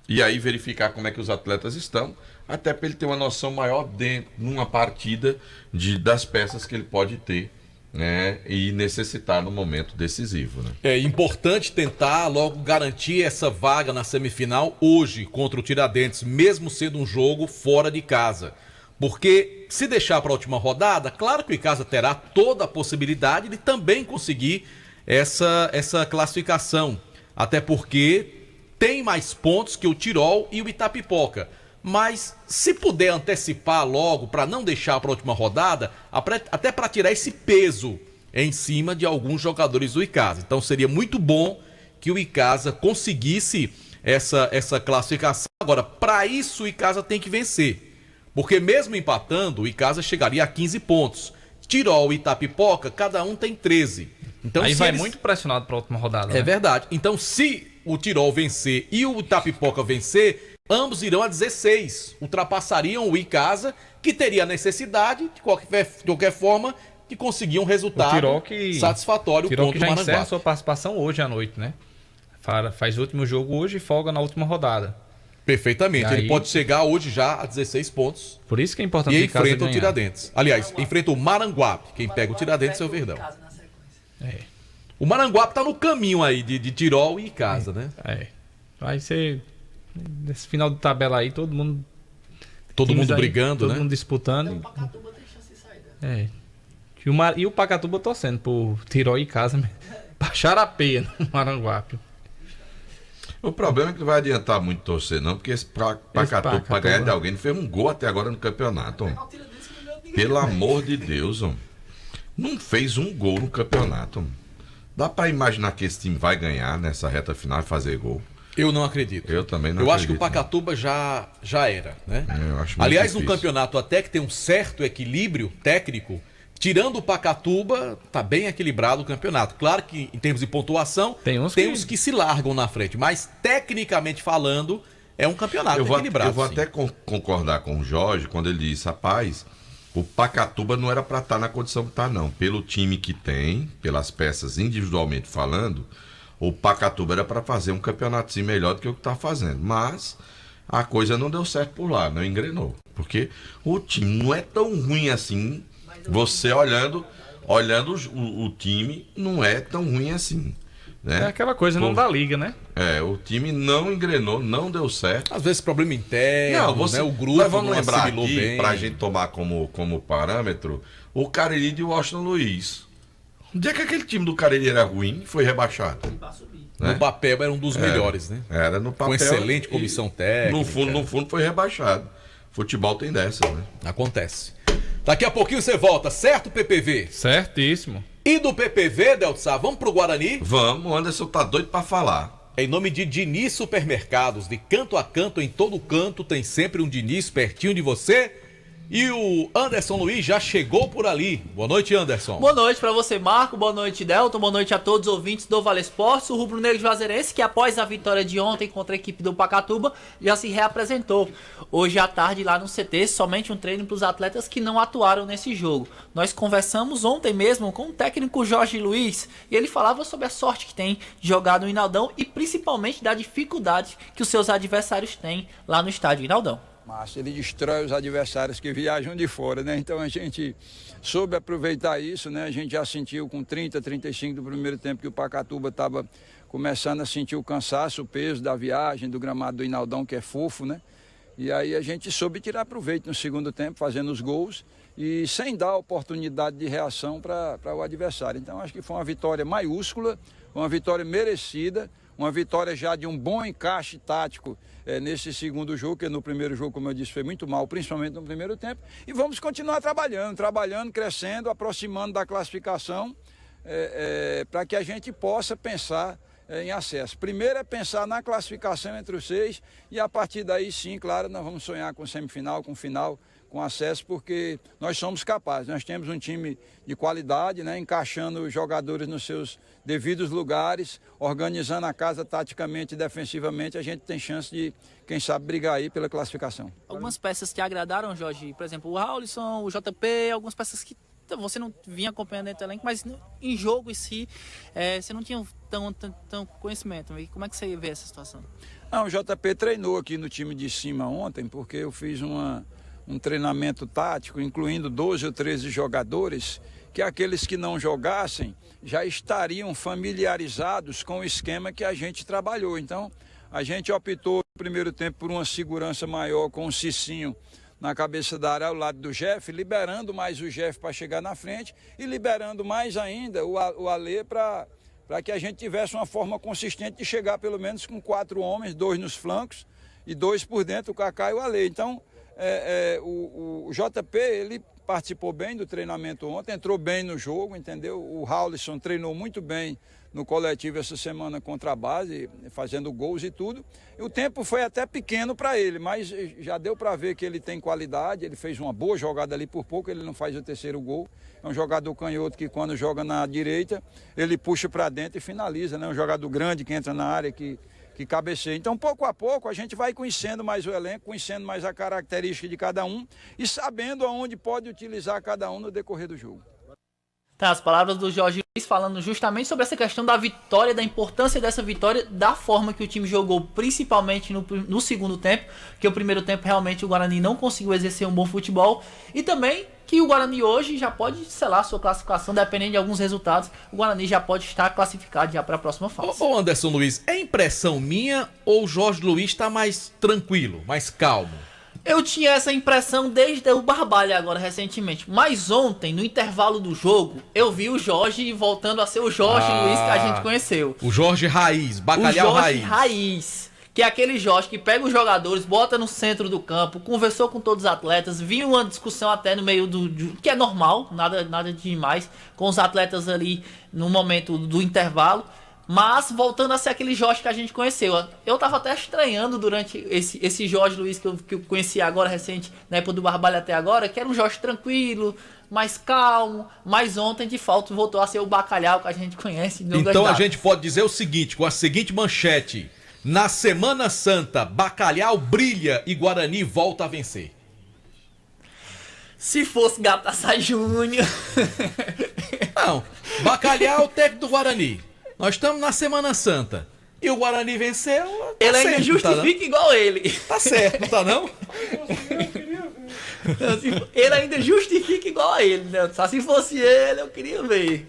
e aí verificar como é que os atletas estão, até para ele ter uma noção maior numa partida das peças que ele pode ter, né, e necessitar no momento decisivo, né? É importante tentar logo garantir essa vaga na semifinal hoje contra o Tiradentes, mesmo sendo um jogo fora de casa. Porque se deixar para a última rodada, claro que o Icasa terá toda a possibilidade de também conseguir essa classificação. Até porque tem mais pontos que o Tirol e o Itapipoca. Mas se puder antecipar logo para não deixar para a última rodada, até para tirar esse peso em cima de alguns jogadores do Icasa. Então seria muito bom que o Icasa conseguisse essa classificação. Agora, para isso o Icasa tem que vencer, porque mesmo empatando, o Icasa chegaria a 15 pontos. Tirol e Itapipoca, cada um tem 13. Então, aí vai muito pressionado para a última rodada. É verdade. Então, se o Tirol vencer e o Itapipoca vencer, ambos irão a 16. Ultrapassariam o Icasa, que teria a necessidade, de qualquer forma, de conseguir um resultado satisfatório contra o Maranguape. O Tirol que já encerra sua participação hoje à noite, né? Faz o último jogo hoje e folga na última rodada. Perfeitamente. Aí, ele pode chegar hoje já a 16 pontos. Por isso que é importante e enfrenta o Tiradentes. Aliás, enfrenta o Maranguape. Quem pega o Tiradentes é o Verdão. O Maranguape tá no caminho aí de Tirol e Icasa, né? Vai ser... Nesse final de tabela aí, todo mundo brigando, né? Todo mundo disputando. O Pacatuba tem chance de sair. E o Pacatuba torcendo por Tirol e Icasa. Baixar a peia no Maranguape. O problema é que não vai adiantar muito torcer, não, porque esse Pacatuba, para ganhar de alguém, não fez um gol até agora no campeonato. Pelo amor de Deus, não fez um gol no campeonato. Dá para imaginar que esse time vai ganhar nessa reta final e fazer gol? Eu não acredito. Eu também não acredito. Eu acho que o Pacatuba já era, né? Eu acho Aliás, difícil. No campeonato até que tem um certo equilíbrio técnico, tirando o Pacatuba, tá bem equilibrado o campeonato. Claro que em termos de pontuação, tem uns que se largam na frente, mas tecnicamente falando, é um campeonato equilibrado. Eu vou até concordar com o Jorge quando ele disse, rapaz, o Pacatuba não era para estar na condição que está, não. Pelo time que tem, pelas peças individualmente falando, o Pacatuba era para fazer um campeonatinho melhor do que o que está fazendo. Mas a coisa não deu certo por lá, não engrenou. Porque o time não é tão ruim assim. Você olhando o time, não é tão ruim assim. Né? É aquela coisa, não dá liga, né? O time não engrenou, não deu certo. Às vezes problema interno, né? O grupo nós vamos não lembrar assimilou aqui, bem. pra gente tomar como parâmetro, o Cariri de Washington Luiz. Onde é que aquele time do Cariri era ruim e foi rebaixado? No papel era um dos melhores, né? Era no papel. Com excelente comissão técnica. No fundo foi rebaixado. Futebol tem dessas, né? Acontece. Daqui a pouquinho você volta, certo, PPV? Certíssimo. E do PPV, Delto Sá, vamos pro Guarani? Vamos, o Anderson tá doido pra falar. Em nome de Diniz Supermercados, de canto a canto, em todo canto, tem sempre um Diniz pertinho de você. E o Anderson Luiz já chegou por ali. Boa noite, Anderson. Boa noite pra você, Marco. Boa noite, Delton. Boa noite a todos os ouvintes do Vale Esportes. O rubro-negro juazeirense, que após a vitória de ontem contra a equipe do Pacatuba, já se reapresentou. Hoje à tarde lá no CT, somente um treino para os atletas que não atuaram nesse jogo. Nós conversamos ontem mesmo com o técnico Jorge Luiz e ele falava sobre a sorte que tem de jogar no Inaldão e principalmente da dificuldade que os seus adversários têm lá no estádio Inaldão. Ele destrói os adversários que viajam de fora, né? Então a gente soube aproveitar isso, né? A gente já sentiu com 30, 35 do primeiro tempo que o Pacatuba estava começando a sentir o cansaço, o peso da viagem, do gramado do Inaldão, que é fofo, né? E aí a gente soube tirar proveito no segundo tempo, fazendo os gols e sem dar oportunidade de reação para o adversário. Então acho que foi uma vitória maiúscula, uma vitória merecida, uma vitória já de um bom encaixe tático nesse segundo jogo, que no primeiro jogo, como eu disse, foi muito mal, principalmente no primeiro tempo. E vamos continuar trabalhando, crescendo, aproximando da classificação, para que a gente possa pensar em acesso. Primeiro é pensar na classificação entre os 6 e a partir daí sim, claro, nós vamos sonhar com semifinal, com final, com acesso, porque nós somos capazes. Nós temos um time de qualidade, né, encaixando os jogadores nos seus devidos lugares, organizando a casa taticamente e defensivamente, a gente tem chance de, quem sabe, brigar aí pela classificação. Algumas peças que agradaram, Jorge, por exemplo, o Raulison, o JP, algumas peças que você não vinha acompanhando dentro do elenco, mas em jogo em si, você não tinha tão conhecimento. Como é que você vê essa situação? O JP treinou aqui no time de cima ontem, porque eu fiz um treinamento tático, incluindo 12 ou 13 jogadores, que aqueles que não jogassem já estariam familiarizados com o esquema que a gente trabalhou. Então, a gente optou no primeiro tempo por uma segurança maior com o Cicinho na cabeça da área ao lado do Jeff, liberando mais o Jeff para chegar na frente e liberando mais ainda o Alê para que a gente tivesse uma forma consistente de chegar pelo menos com 4 homens, 2 nos flancos e 2 por dentro, o Kaká e o Alê. Então, o JP, ele participou bem do treinamento ontem, entrou bem no jogo, entendeu? O Raulison treinou muito bem no coletivo essa semana contra a base, fazendo gols e tudo. E o tempo foi até pequeno para ele, mas já deu para ver que ele tem qualidade, ele fez uma boa jogada ali, por pouco ele não faz o terceiro gol. É um jogador canhoto que quando joga na direita, ele puxa para dentro e finaliza, né? Um jogador grande que entra na área, que cabeceia. Então, pouco a pouco, a gente vai conhecendo mais o elenco, conhecendo mais a característica de cada um e sabendo aonde pode utilizar cada um no decorrer do jogo. Tá, as palavras do Jorge Luiz falando justamente sobre essa questão da vitória, da importância dessa vitória, da forma que o time jogou, principalmente no segundo tempo, que o primeiro tempo realmente o Guarani não conseguiu exercer um bom futebol, e também que o Guarani hoje já pode selar sua classificação, dependendo de alguns resultados, o Guarani já pode estar classificado já para a próxima fase. Ô Anderson Luiz, é impressão minha ou o Jorge Luiz está mais tranquilo, mais calmo? Eu tinha essa impressão desde o Barbalha agora recentemente, mas ontem, no intervalo do jogo, eu vi o Jorge voltando a ser o Jorge Luiz que a gente conheceu. O Jorge Raiz, Bacalhau Raiz. O Jorge Raiz, que é aquele Jorge que pega os jogadores, bota no centro do campo, conversou com todos os atletas, viu uma discussão até no meio que é normal, nada de demais, com os atletas ali no momento do intervalo. Mas voltando a ser aquele Jorge que a gente conheceu. Eu tava até estranhando durante esse Jorge Luiz que eu conheci agora recente, na época do Barbalha até agora, que era um Jorge tranquilo, mais calmo, mas ontem de fato voltou a ser o Bacalhau que a gente conhece. Então a gente pode dizer o seguinte, com a seguinte manchete: na Semana Santa, Bacalhau brilha e Guarani volta a vencer. Se fosse Gataçá Júnior. Não, Bacalhau, técnico do Guarani. Nós estamos na Semana Santa. E o Guarani venceu. Tá ele ainda certo, justifica tá, igual ele. Tá certo, não tá não? Ele ainda justifica igual a ele, né? Só se fosse ele, eu queria ver.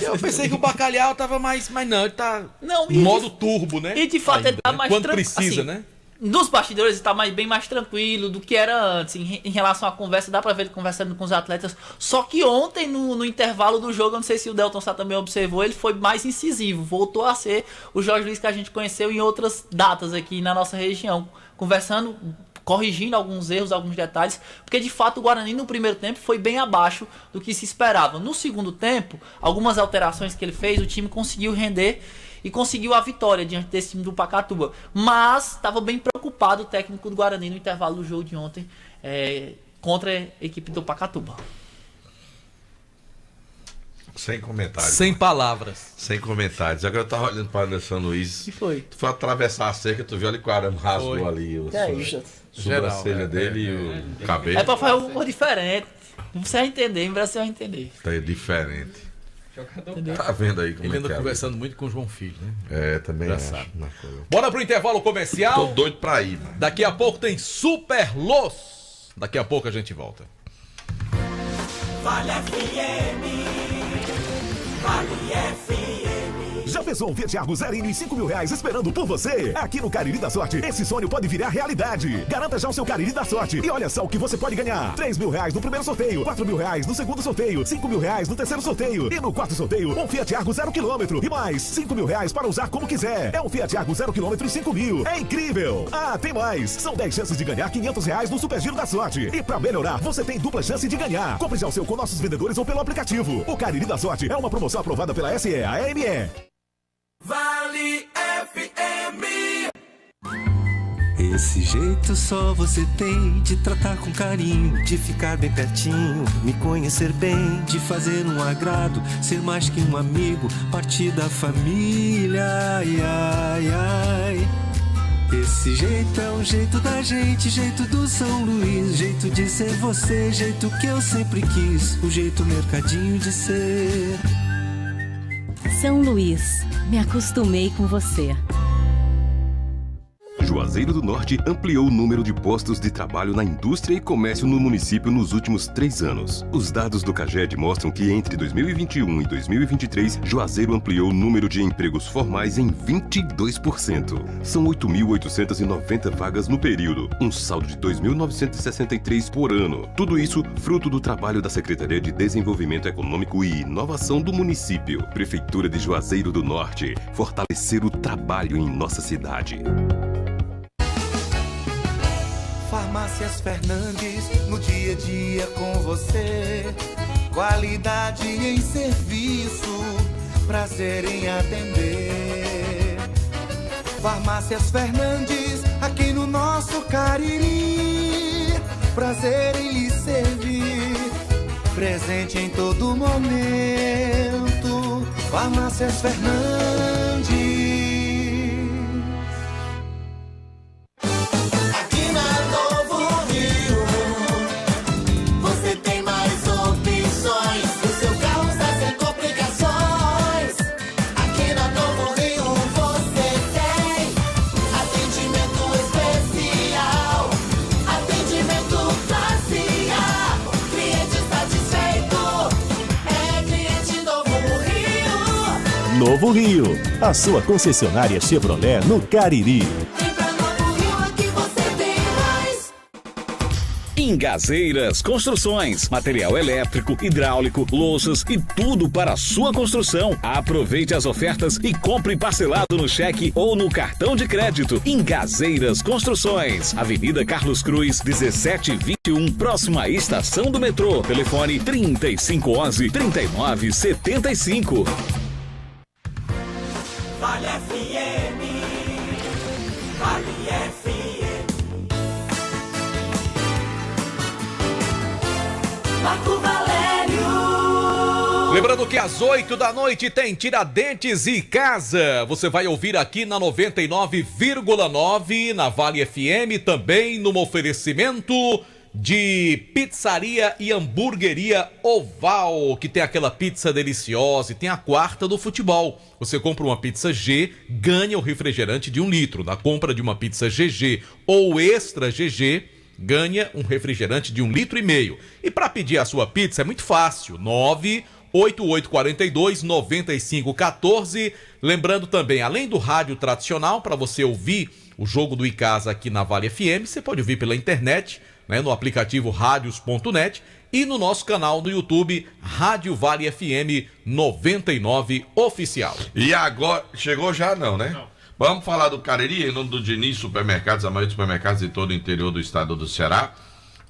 Eu pensei que o Bacalhau tava mais. Mas não, ele tá. Não, modo turbo, né? E de fato ele tá mais quando precisa, assim, né? Nos bastidores ele está bem mais tranquilo do que era antes. Em relação à conversa, dá pra ver ele conversando com os atletas. Só que ontem, no intervalo do jogo, eu não sei se o Delton Sá também observou, ele foi mais incisivo. Voltou a ser o Jorge Luiz que a gente conheceu em outras datas aqui na nossa região. Conversando, corrigindo alguns erros, alguns detalhes. Porque de fato o Guarani no primeiro tempo foi bem abaixo do que se esperava. No segundo tempo, algumas alterações que ele fez, o time conseguiu render e conseguiu a vitória diante desse time do Pacatuba. Mas estava bem preocupado o técnico do Guarani no intervalo do jogo de ontem contra a equipe do Pacatuba. Sem comentários. Sem palavras. Sem comentários. Agora eu tava olhando para o Anderson Luiz. O que foi? Tu foi atravessar a cerca, tu viu ali que o arame rasgou ali. A sobrancelha dele e o cabelo. É pra fazer uma cor diferente. Você vai entender, em breve você vai entender. Tá diferente. Tá vendo aí como ele anda é conversando muito com o João Filho, né? É, também acho. Bora pro intervalo comercial. Tô doido pra ir, mano. Daqui a pouco tem Super Los. Daqui a pouco a gente volta. Vale FM. Vale FM. Já pensou um Fiat Argo zero e 5 mil reais esperando por você? Aqui no Cariri da Sorte, esse sonho pode virar realidade. Garanta já o seu Cariri da Sorte e olha só o que você pode ganhar. 3 mil reais no primeiro sorteio, 4 mil reais no segundo sorteio, 5 mil reais no terceiro sorteio e no quarto sorteio, um Fiat Argo 0 km e mais 5 mil reais para usar como quiser. É um Fiat Argo 0 km e 5 mil. É incrível! Ah, tem mais! São 10 chances de ganhar 500 reais no Super Giro da Sorte. E pra melhorar, você tem dupla chance de ganhar. Compre já o seu com nossos vendedores ou pelo aplicativo. O Cariri da Sorte é uma promoção aprovada pela SEAME. Vale FM. Esse jeito só você tem de tratar com carinho, de ficar bem pertinho, me conhecer bem, de fazer um agrado, ser mais que um amigo, partir da família. Ai, ai, ai. Esse jeito é um jeito da gente, jeito do São Luís, jeito de ser você, jeito que eu sempre quis, o jeito mercadinho de ser. São Luís, me acostumei com você. Juazeiro do Norte ampliou o número de postos de trabalho na indústria e comércio no município nos últimos 3 anos. Os dados do CAGED mostram que entre 2021 e 2023, Juazeiro ampliou o número de empregos formais em 22%. São 8.890 vagas no período, um saldo de 2.963 por ano. Tudo isso fruto do trabalho da Secretaria de Desenvolvimento Econômico e Inovação do município. Prefeitura de Juazeiro do Norte. Fortalecer o trabalho em nossa cidade. Farmácias Fernandes, no dia a dia com você. Qualidade em serviço, prazer em atender. Farmácias Fernandes, aqui no nosso Cariri, prazer em lhe servir, presente em todo momento. Farmácias Fernandes. Aqui na Novo Rio, você tem mais opções. O seu carro está sem complicações. Aqui na Novo Rio você tem atendimento especial, atendimento classe A. Cliente satisfeito é cliente Novo Rio. Novo Rio, a sua concessionária Chevrolet no Cariri. Ingazeiras Construções, material elétrico, hidráulico, louças e tudo para a sua construção. Aproveite as ofertas e compre parcelado no cheque ou no cartão de crédito. Ingazeiras Construções, Avenida Carlos Cruz, 1721, próxima à estação do metrô. Telefone 3511-3975. Vale FM, Vale FM. Marco Valério. Lembrando que às 8 da noite tem Tiradentes e Casa. Você vai ouvir aqui na 99,9 na Vale FM, também no oferecimento de Pizzaria e Hamburgueria Oval, que tem aquela pizza deliciosa, e tem a quarta do futebol. Você compra uma pizza G, ganha o refrigerante de 1 litro. Na compra de uma pizza GG ou Extra GG, ganha um refrigerante de 1,5 litro. E para pedir a sua pizza é muito fácil, 98842-9514. Lembrando também, além do rádio tradicional, para você ouvir o jogo do Icasa aqui na Vale FM, você pode ouvir pela internet, né, no aplicativo radios.net e no nosso canal do YouTube, Rádio Vale FM 99 Oficial. E agora, chegou já não, né? Não. Vamos falar do Cariri, em nome do Diniz Supermercados, a maioria dos supermercados de todo o interior do estado do Ceará,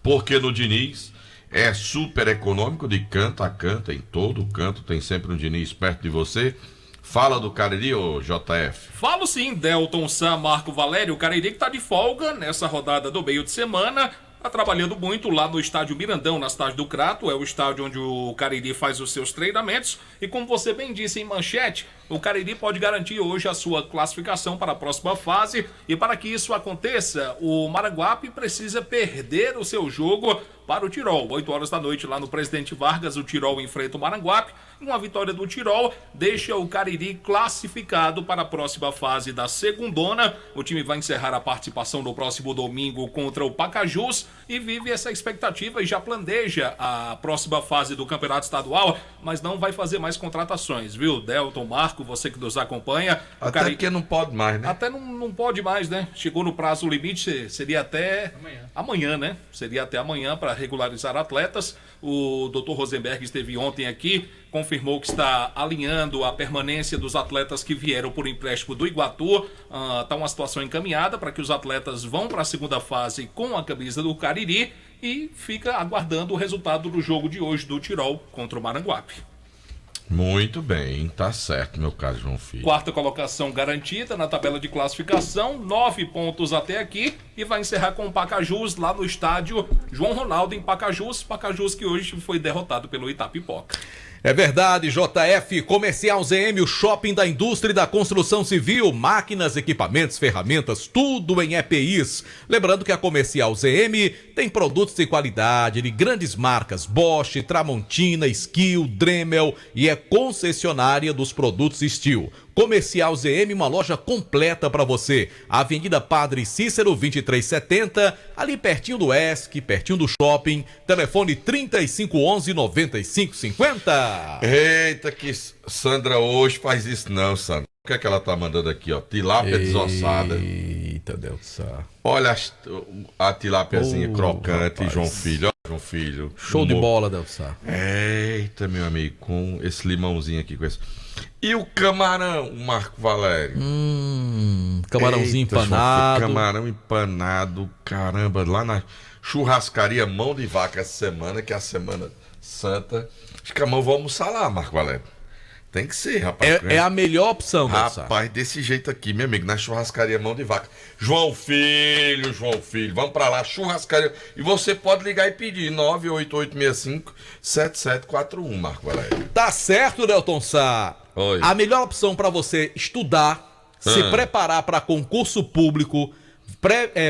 porque no Diniz é super econômico de canto a canto, em todo canto tem sempre um Diniz perto de você. Fala do Cariri, ô JF. Falo sim, Delton, Sam, Marco Valério. O Cariri que tá de folga nessa rodada do meio de semana. Tá trabalhando muito lá no estádio Mirandão, na cidade do Crato. É o estádio onde o Cariri faz os seus treinamentos. E como você bem disse em manchete, o Cariri pode garantir hoje a sua classificação para a próxima fase. E para que isso aconteça, o Maranguape precisa perder o seu jogo para o Tirol. 8 horas da noite lá no Presidente Vargas, o Tirol enfrenta o Maranguape. Uma vitória do Tirol deixa o Cariri classificado para a próxima fase da segundona. O time vai encerrar a participação no próximo domingo contra o Pacajus e vive essa expectativa e já planeja a próxima fase do Campeonato Estadual, mas não vai fazer mais contratações, viu? Delton, Marco, você que nos acompanha. Até porque não pode mais, né? Até não pode mais, né? Chegou no prazo limite, seria até amanhã, né? Seria até amanhã para regularizar atletas. O Dr. Rosenberg esteve ontem aqui, confirmou que está alinhando a permanência dos atletas que vieram por empréstimo do Iguatu. Está uma situação encaminhada para que os atletas vão para a segunda fase com a camisa do Cariri e fica aguardando o resultado do jogo de hoje do Tirol contra o Maranguape. Muito bem, tá certo, meu caro João Filho. Quarta colocação garantida na tabela de classificação, 9 pontos até aqui, e vai encerrar com o Pacajus lá no estádio João Ronaldo em Pacajus. Pacajus que hoje foi derrotado pelo Itapipoca. É verdade, JF, Comercial ZM, o shopping da indústria e da construção civil, máquinas, equipamentos, ferramentas, tudo em EPIs. Lembrando que a Comercial ZM tem produtos de qualidade de grandes marcas, Bosch, Tramontina, Skil, Dremel e é concessionária dos produtos Steel. Comercial ZM, uma loja completa para você. Avenida Padre Cícero, 2370, ali pertinho do ESC, pertinho do shopping. Telefone 3511-9550. Eita, que Sandra hoje faz isso não, Sandra. O que é que ela tá mandando aqui, ó? Tilápia desossada. Eita, Deus. Olha a tilápiazinha crocante, rapaz. João Filho. Ó, João Filho. Show de bola, Deus. Eita, meu amigo, com esse limãozinho aqui, com esse... E o camarão, Marco Valério? Camarãozinho empanado. Camarão empanado, caramba, lá na churrascaria Mão de Vaca essa semana, que é a Semana Santa. Acho que vamos almoçar lá, Marco Valério. Tem que ser, rapaz. É a melhor opção, rapaz, desse jeito aqui, meu amigo, na churrascaria Mão de Vaca. João Filho, vamos pra lá, churrascaria. E você pode ligar e pedir 98865-7741, Marco Valério. Tá certo, Delton Sá. Oi. A melhor opção para você estudar, se preparar para concurso público,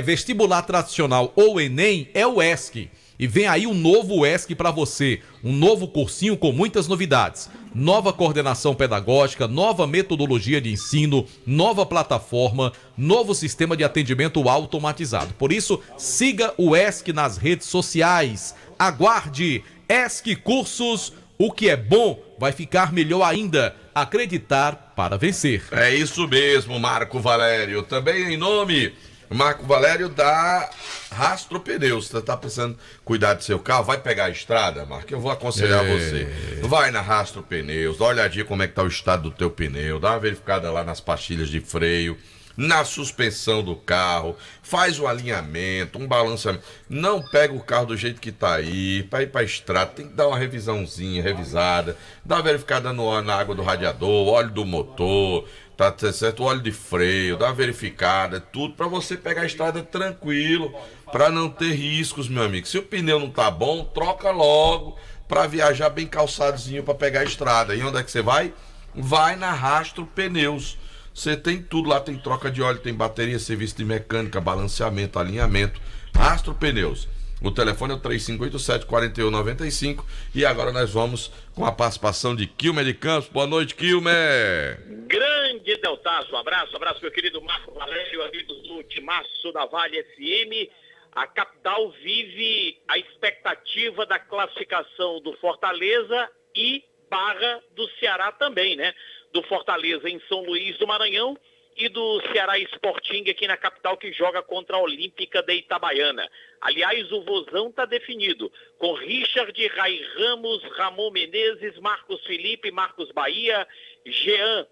vestibular tradicional ou Enem é o ESC. E vem aí um novo ESC para você, um novo cursinho com muitas novidades. Nova coordenação pedagógica, nova metodologia de ensino, nova plataforma, novo sistema de atendimento automatizado. Por isso, siga o ESC nas redes sociais. Aguarde ESC Cursos, o que é bom vai ficar melhor ainda. Acreditar para vencer. É isso mesmo, Marco Valério. Também em nome... Marco Valério da Rastro Pneus. Você tá precisando cuidar do seu carro? Vai pegar a estrada, Marco? Eu vou aconselhar você. Vai na Rastro Pneus, dá uma olhadinha como é que tá o estado do teu pneu, dá uma verificada lá nas pastilhas de freio, na suspensão do carro, faz o alinhamento, um balanceamento. Não pega o carro do jeito que tá aí, pra ir pra estrada, tem que dar uma revisãozinha, revisada, dá uma verificada na água do radiador, óleo do motor, tá certo, óleo de freio, dá uma verificada, tudo pra você pegar a estrada tranquilo, pra não ter riscos, meu amigo. Se o pneu não tá bom, troca logo pra viajar bem calçadozinho pra pegar a estrada. E onde é que você vai? Vai na Rastro Pneus. Você tem tudo lá, tem troca de óleo, tem bateria, serviço de mecânica, balanceamento, alinhamento. Rastro Pneus. O telefone é o 3587-4195. E agora nós vamos com a participação de Quilmer de Campos. Boa noite, Quilmer. Grande Deltaço, um abraço meu querido Marco Valério, amigo do Timaço da Vale FM. A capital vive a expectativa da classificação do Fortaleza e Barra do Ceará também, né? Do Fortaleza em São Luís do Maranhão e do Ceará Sporting aqui na capital, que joga contra a Olímpica de Itabaiana. Aliás, o vozão está definido, com Richard, Rai Ramos, Ramon Menezes, Marcos Felipe, Marcos Bahia, Jean,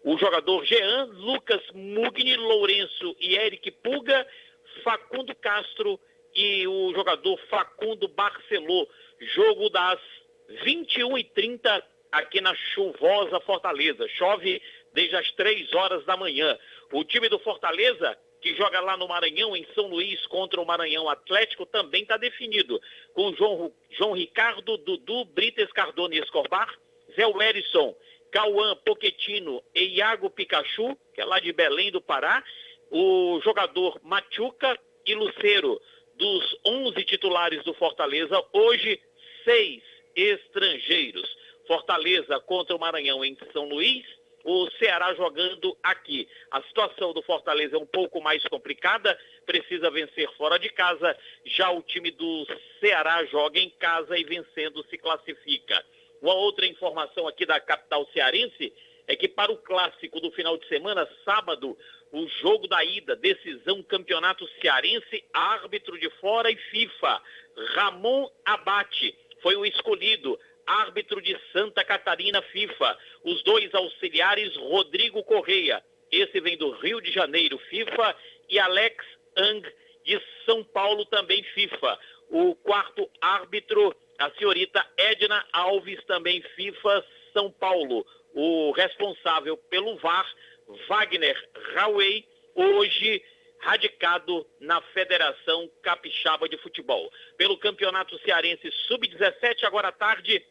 o jogador Jean, Lucas Mugni, Lourenço e Eric Puga, Facundo Castro e o jogador Facundo Barceló. Jogo das 21h30 aqui na chuvosa Fortaleza. Chove desde as 3 horas da manhã. O time do Fortaleza, que joga lá no Maranhão, em São Luís, contra o Maranhão Atlético, também está definido. Com João Ricardo, Dudu, Brites Cardone e Escobar, Zé Wellison, Cauã Pochettino e Iago Pikachu, que é lá de Belém do Pará, o jogador Machuca e Lucero. Dos 11 titulares do Fortaleza, hoje 6 estrangeiros. Fortaleza contra o Maranhão em São Luís, o Ceará jogando aqui. A situação do Fortaleza é um pouco mais complicada, precisa vencer fora de casa, já o time do Ceará joga em casa e vencendo se classifica. Uma outra informação aqui da capital cearense é que para o clássico do final de semana, sábado, o jogo da ida, decisão campeonato cearense, árbitro de fora e FIFA, Ramon Abate foi o escolhido, árbitro de Santa Catarina, FIFA. Os dois auxiliares, Rodrigo Correia, esse vem do Rio de Janeiro, FIFA, e Alex Ang, de São Paulo, também FIFA. O quarto árbitro, a senhorita Edna Alves, também FIFA, São Paulo. O responsável pelo VAR, Wagner Rauei, hoje radicado na Federação Capixaba de Futebol. Pelo Campeonato Cearense Sub-17, agora à tarde,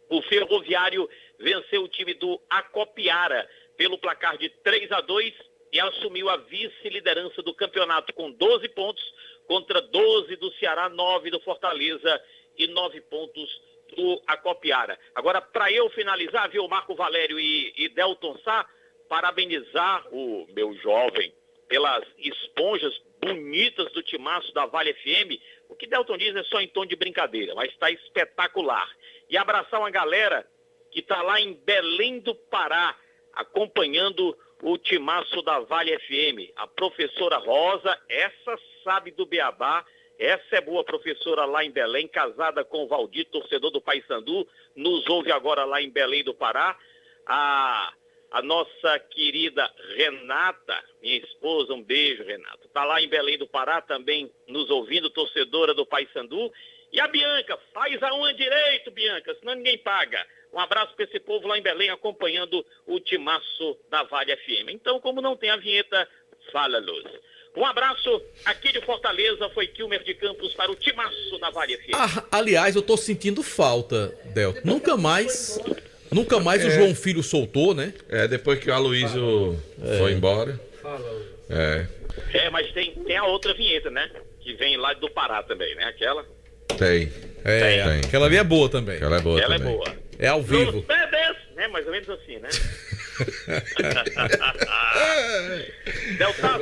o Ferroviário venceu o time do Acopiara pelo placar de 3-2 e assumiu a vice-liderança do campeonato com 12 pontos contra 12 do Ceará, 9 do Fortaleza e 9 pontos do Acopiara. Agora, para eu finalizar, viu, Marco Valério e Delton Sá, parabenizar o meu jovem pelas esponjas bonitas do timaço da Vale FM. O que Delton diz é só em tom de brincadeira, mas está espetacular. E abraçar uma galera que está lá em Belém do Pará, acompanhando o timaço da Vale FM. A professora Rosa, essa sabe do beabá, essa é boa professora lá em Belém, casada com o Valdir, torcedor do Paysandu, nos ouve agora lá em Belém do Pará. A nossa querida Renata, minha esposa, um beijo, Renata. Está lá em Belém do Pará também nos ouvindo, torcedora do Paysandu. E a Bianca, faz a uma direito, Bianca, senão ninguém paga. Um abraço para esse povo lá em Belém acompanhando o timaço da Vale FM. Então, como não tem a vinheta, fala, Luz. Um abraço aqui de Fortaleza, foi Kilmer de Campos para o timaço da Vale FM. Aliás, eu tô sentindo falta, Delton. Nunca mais o João Filho soltou, né? Depois que o Aloysio foi embora. Mas tem a outra vinheta, né? Que vem lá do Pará também, né? Aquela. Tem. Aquela ali é boa também. Aquela é boa Ela também. é boa. É ao vivo. Nos bebês, né? Mais ou menos assim, né?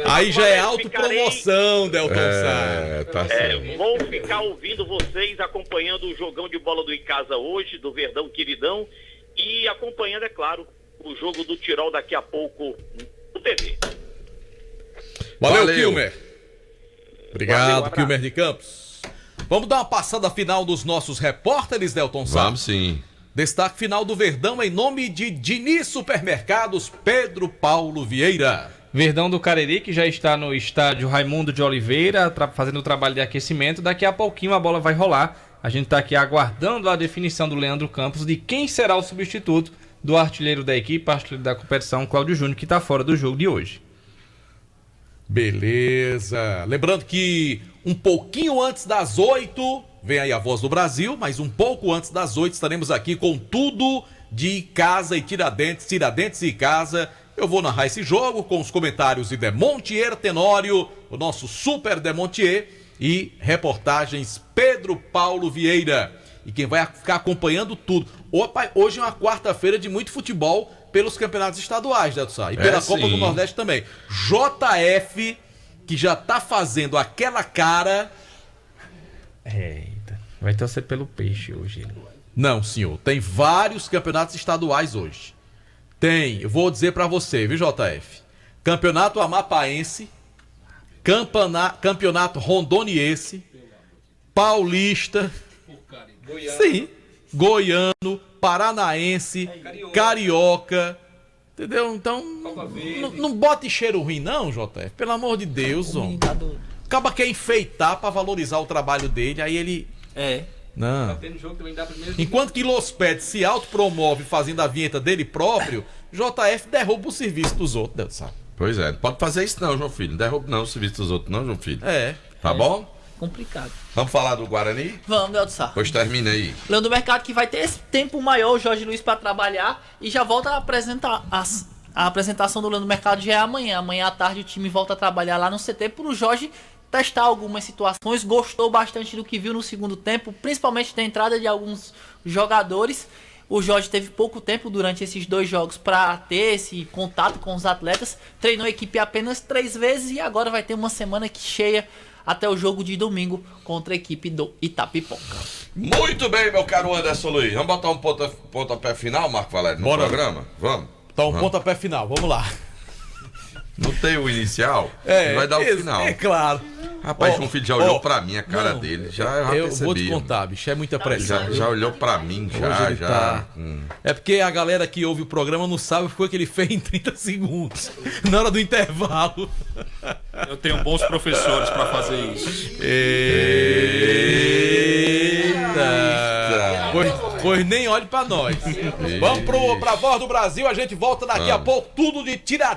Aí já é autopromoção, Delton Sá. Tá certo. Vou ficar ouvindo vocês, acompanhando o jogão de bola do Icasa hoje, do Verdão Queridão, e acompanhando, é claro, o jogo do Tirol daqui a pouco no TV. Valeu, Kilmer. Valeu, Obrigado, abraço. Kilmer de Campos. Vamos dar uma passada final dos nossos repórteres, Delton Sá? Vamos sim. Destaque final do Verdão em nome de Diniz Supermercados, Pedro Paulo Vieira. Verdão do Cariri, que já está no estádio Raimundo de Oliveira, fazendo o trabalho de aquecimento. Daqui a pouquinho a bola vai rolar. A gente está aqui aguardando a definição do Leandro Campos de quem será o substituto do artilheiro da equipe, artilheiro da competição, Cláudio Júnior, que está fora do jogo de hoje. Beleza. Lembrando que um pouquinho antes das 8, vem aí a Voz do Brasil, mas um pouco antes das 8 estaremos aqui com tudo de Casa e Tiradentes e Casa. Eu vou narrar esse jogo com os comentários de Demontier Tenório, o nosso Super Demontier, e reportagens Pedro Paulo Vieira. E quem vai ficar acompanhando tudo. Opa, hoje é uma quarta-feira de muito futebol pelos campeonatos estaduais, né, Sá? E pela Copa do Nordeste também. JF, que já tá fazendo aquela cara. Eita, vai torcer pelo Peixe hoje. Não, senhor. Tem vários campeonatos estaduais hoje. Tem, eu vou dizer pra você, viu, JF? Campeonato Amapaense, Campeonato Rondoniense, Paulista, sim, Goiano, Paranaense, Carioca, entendeu? Então, não bote cheiro ruim não, JF, pelo amor de Deus, homem. Acaba quer enfeitar pra valorizar o trabalho dele, aí ele... Não. Enquanto que Los Pets se autopromove fazendo a vinheta dele próprio, JF derruba o serviço dos outros, Deus sabe. Pois é, não pode fazer isso não, João Filho. Não derruba não o serviço dos outros não, João Filho. Tá É. bom? Complicado. Vamos falar do Guarani? Vamos, Delton Sá. Pois termina aí. Leandro Mercado, que vai ter esse tempo maior, o Jorge Luiz, para trabalhar, e já volta a apresentar a apresentação do Leandro Mercado já é amanhã. Amanhã à tarde o time volta a trabalhar lá no CT para o Jorge testar algumas situações. Gostou bastante do que viu no segundo tempo, principalmente da entrada de alguns jogadores. O Jorge teve pouco tempo durante esses 2 jogos para ter esse contato com os atletas. Treinou a equipe apenas 3 vezes e agora vai ter uma semana cheia até o jogo de domingo contra a equipe do Itapipoca. Muito bem, meu caro Anderson Luiz. Vamos botar um pontapé final, Marco Valério, no programa? Vamos. Então, pontapé final, vamos lá. Não tem o inicial? Vai dar o final. É claro. Rapaz, João Filho já olhou pra mim, a cara dele. Eu vou te contar, bicho, é muita pressão. Já olhou pra mim, Hoje É porque a galera que ouve o programa não sabe o que foi que ele fez em 30 segundos, na hora do intervalo. Eu tenho bons professores pra fazer isso. Eita! Pois nem olhe pra nós. Vamos pra Voz do Brasil, a gente volta daqui a pouco, tudo de Tiradentes.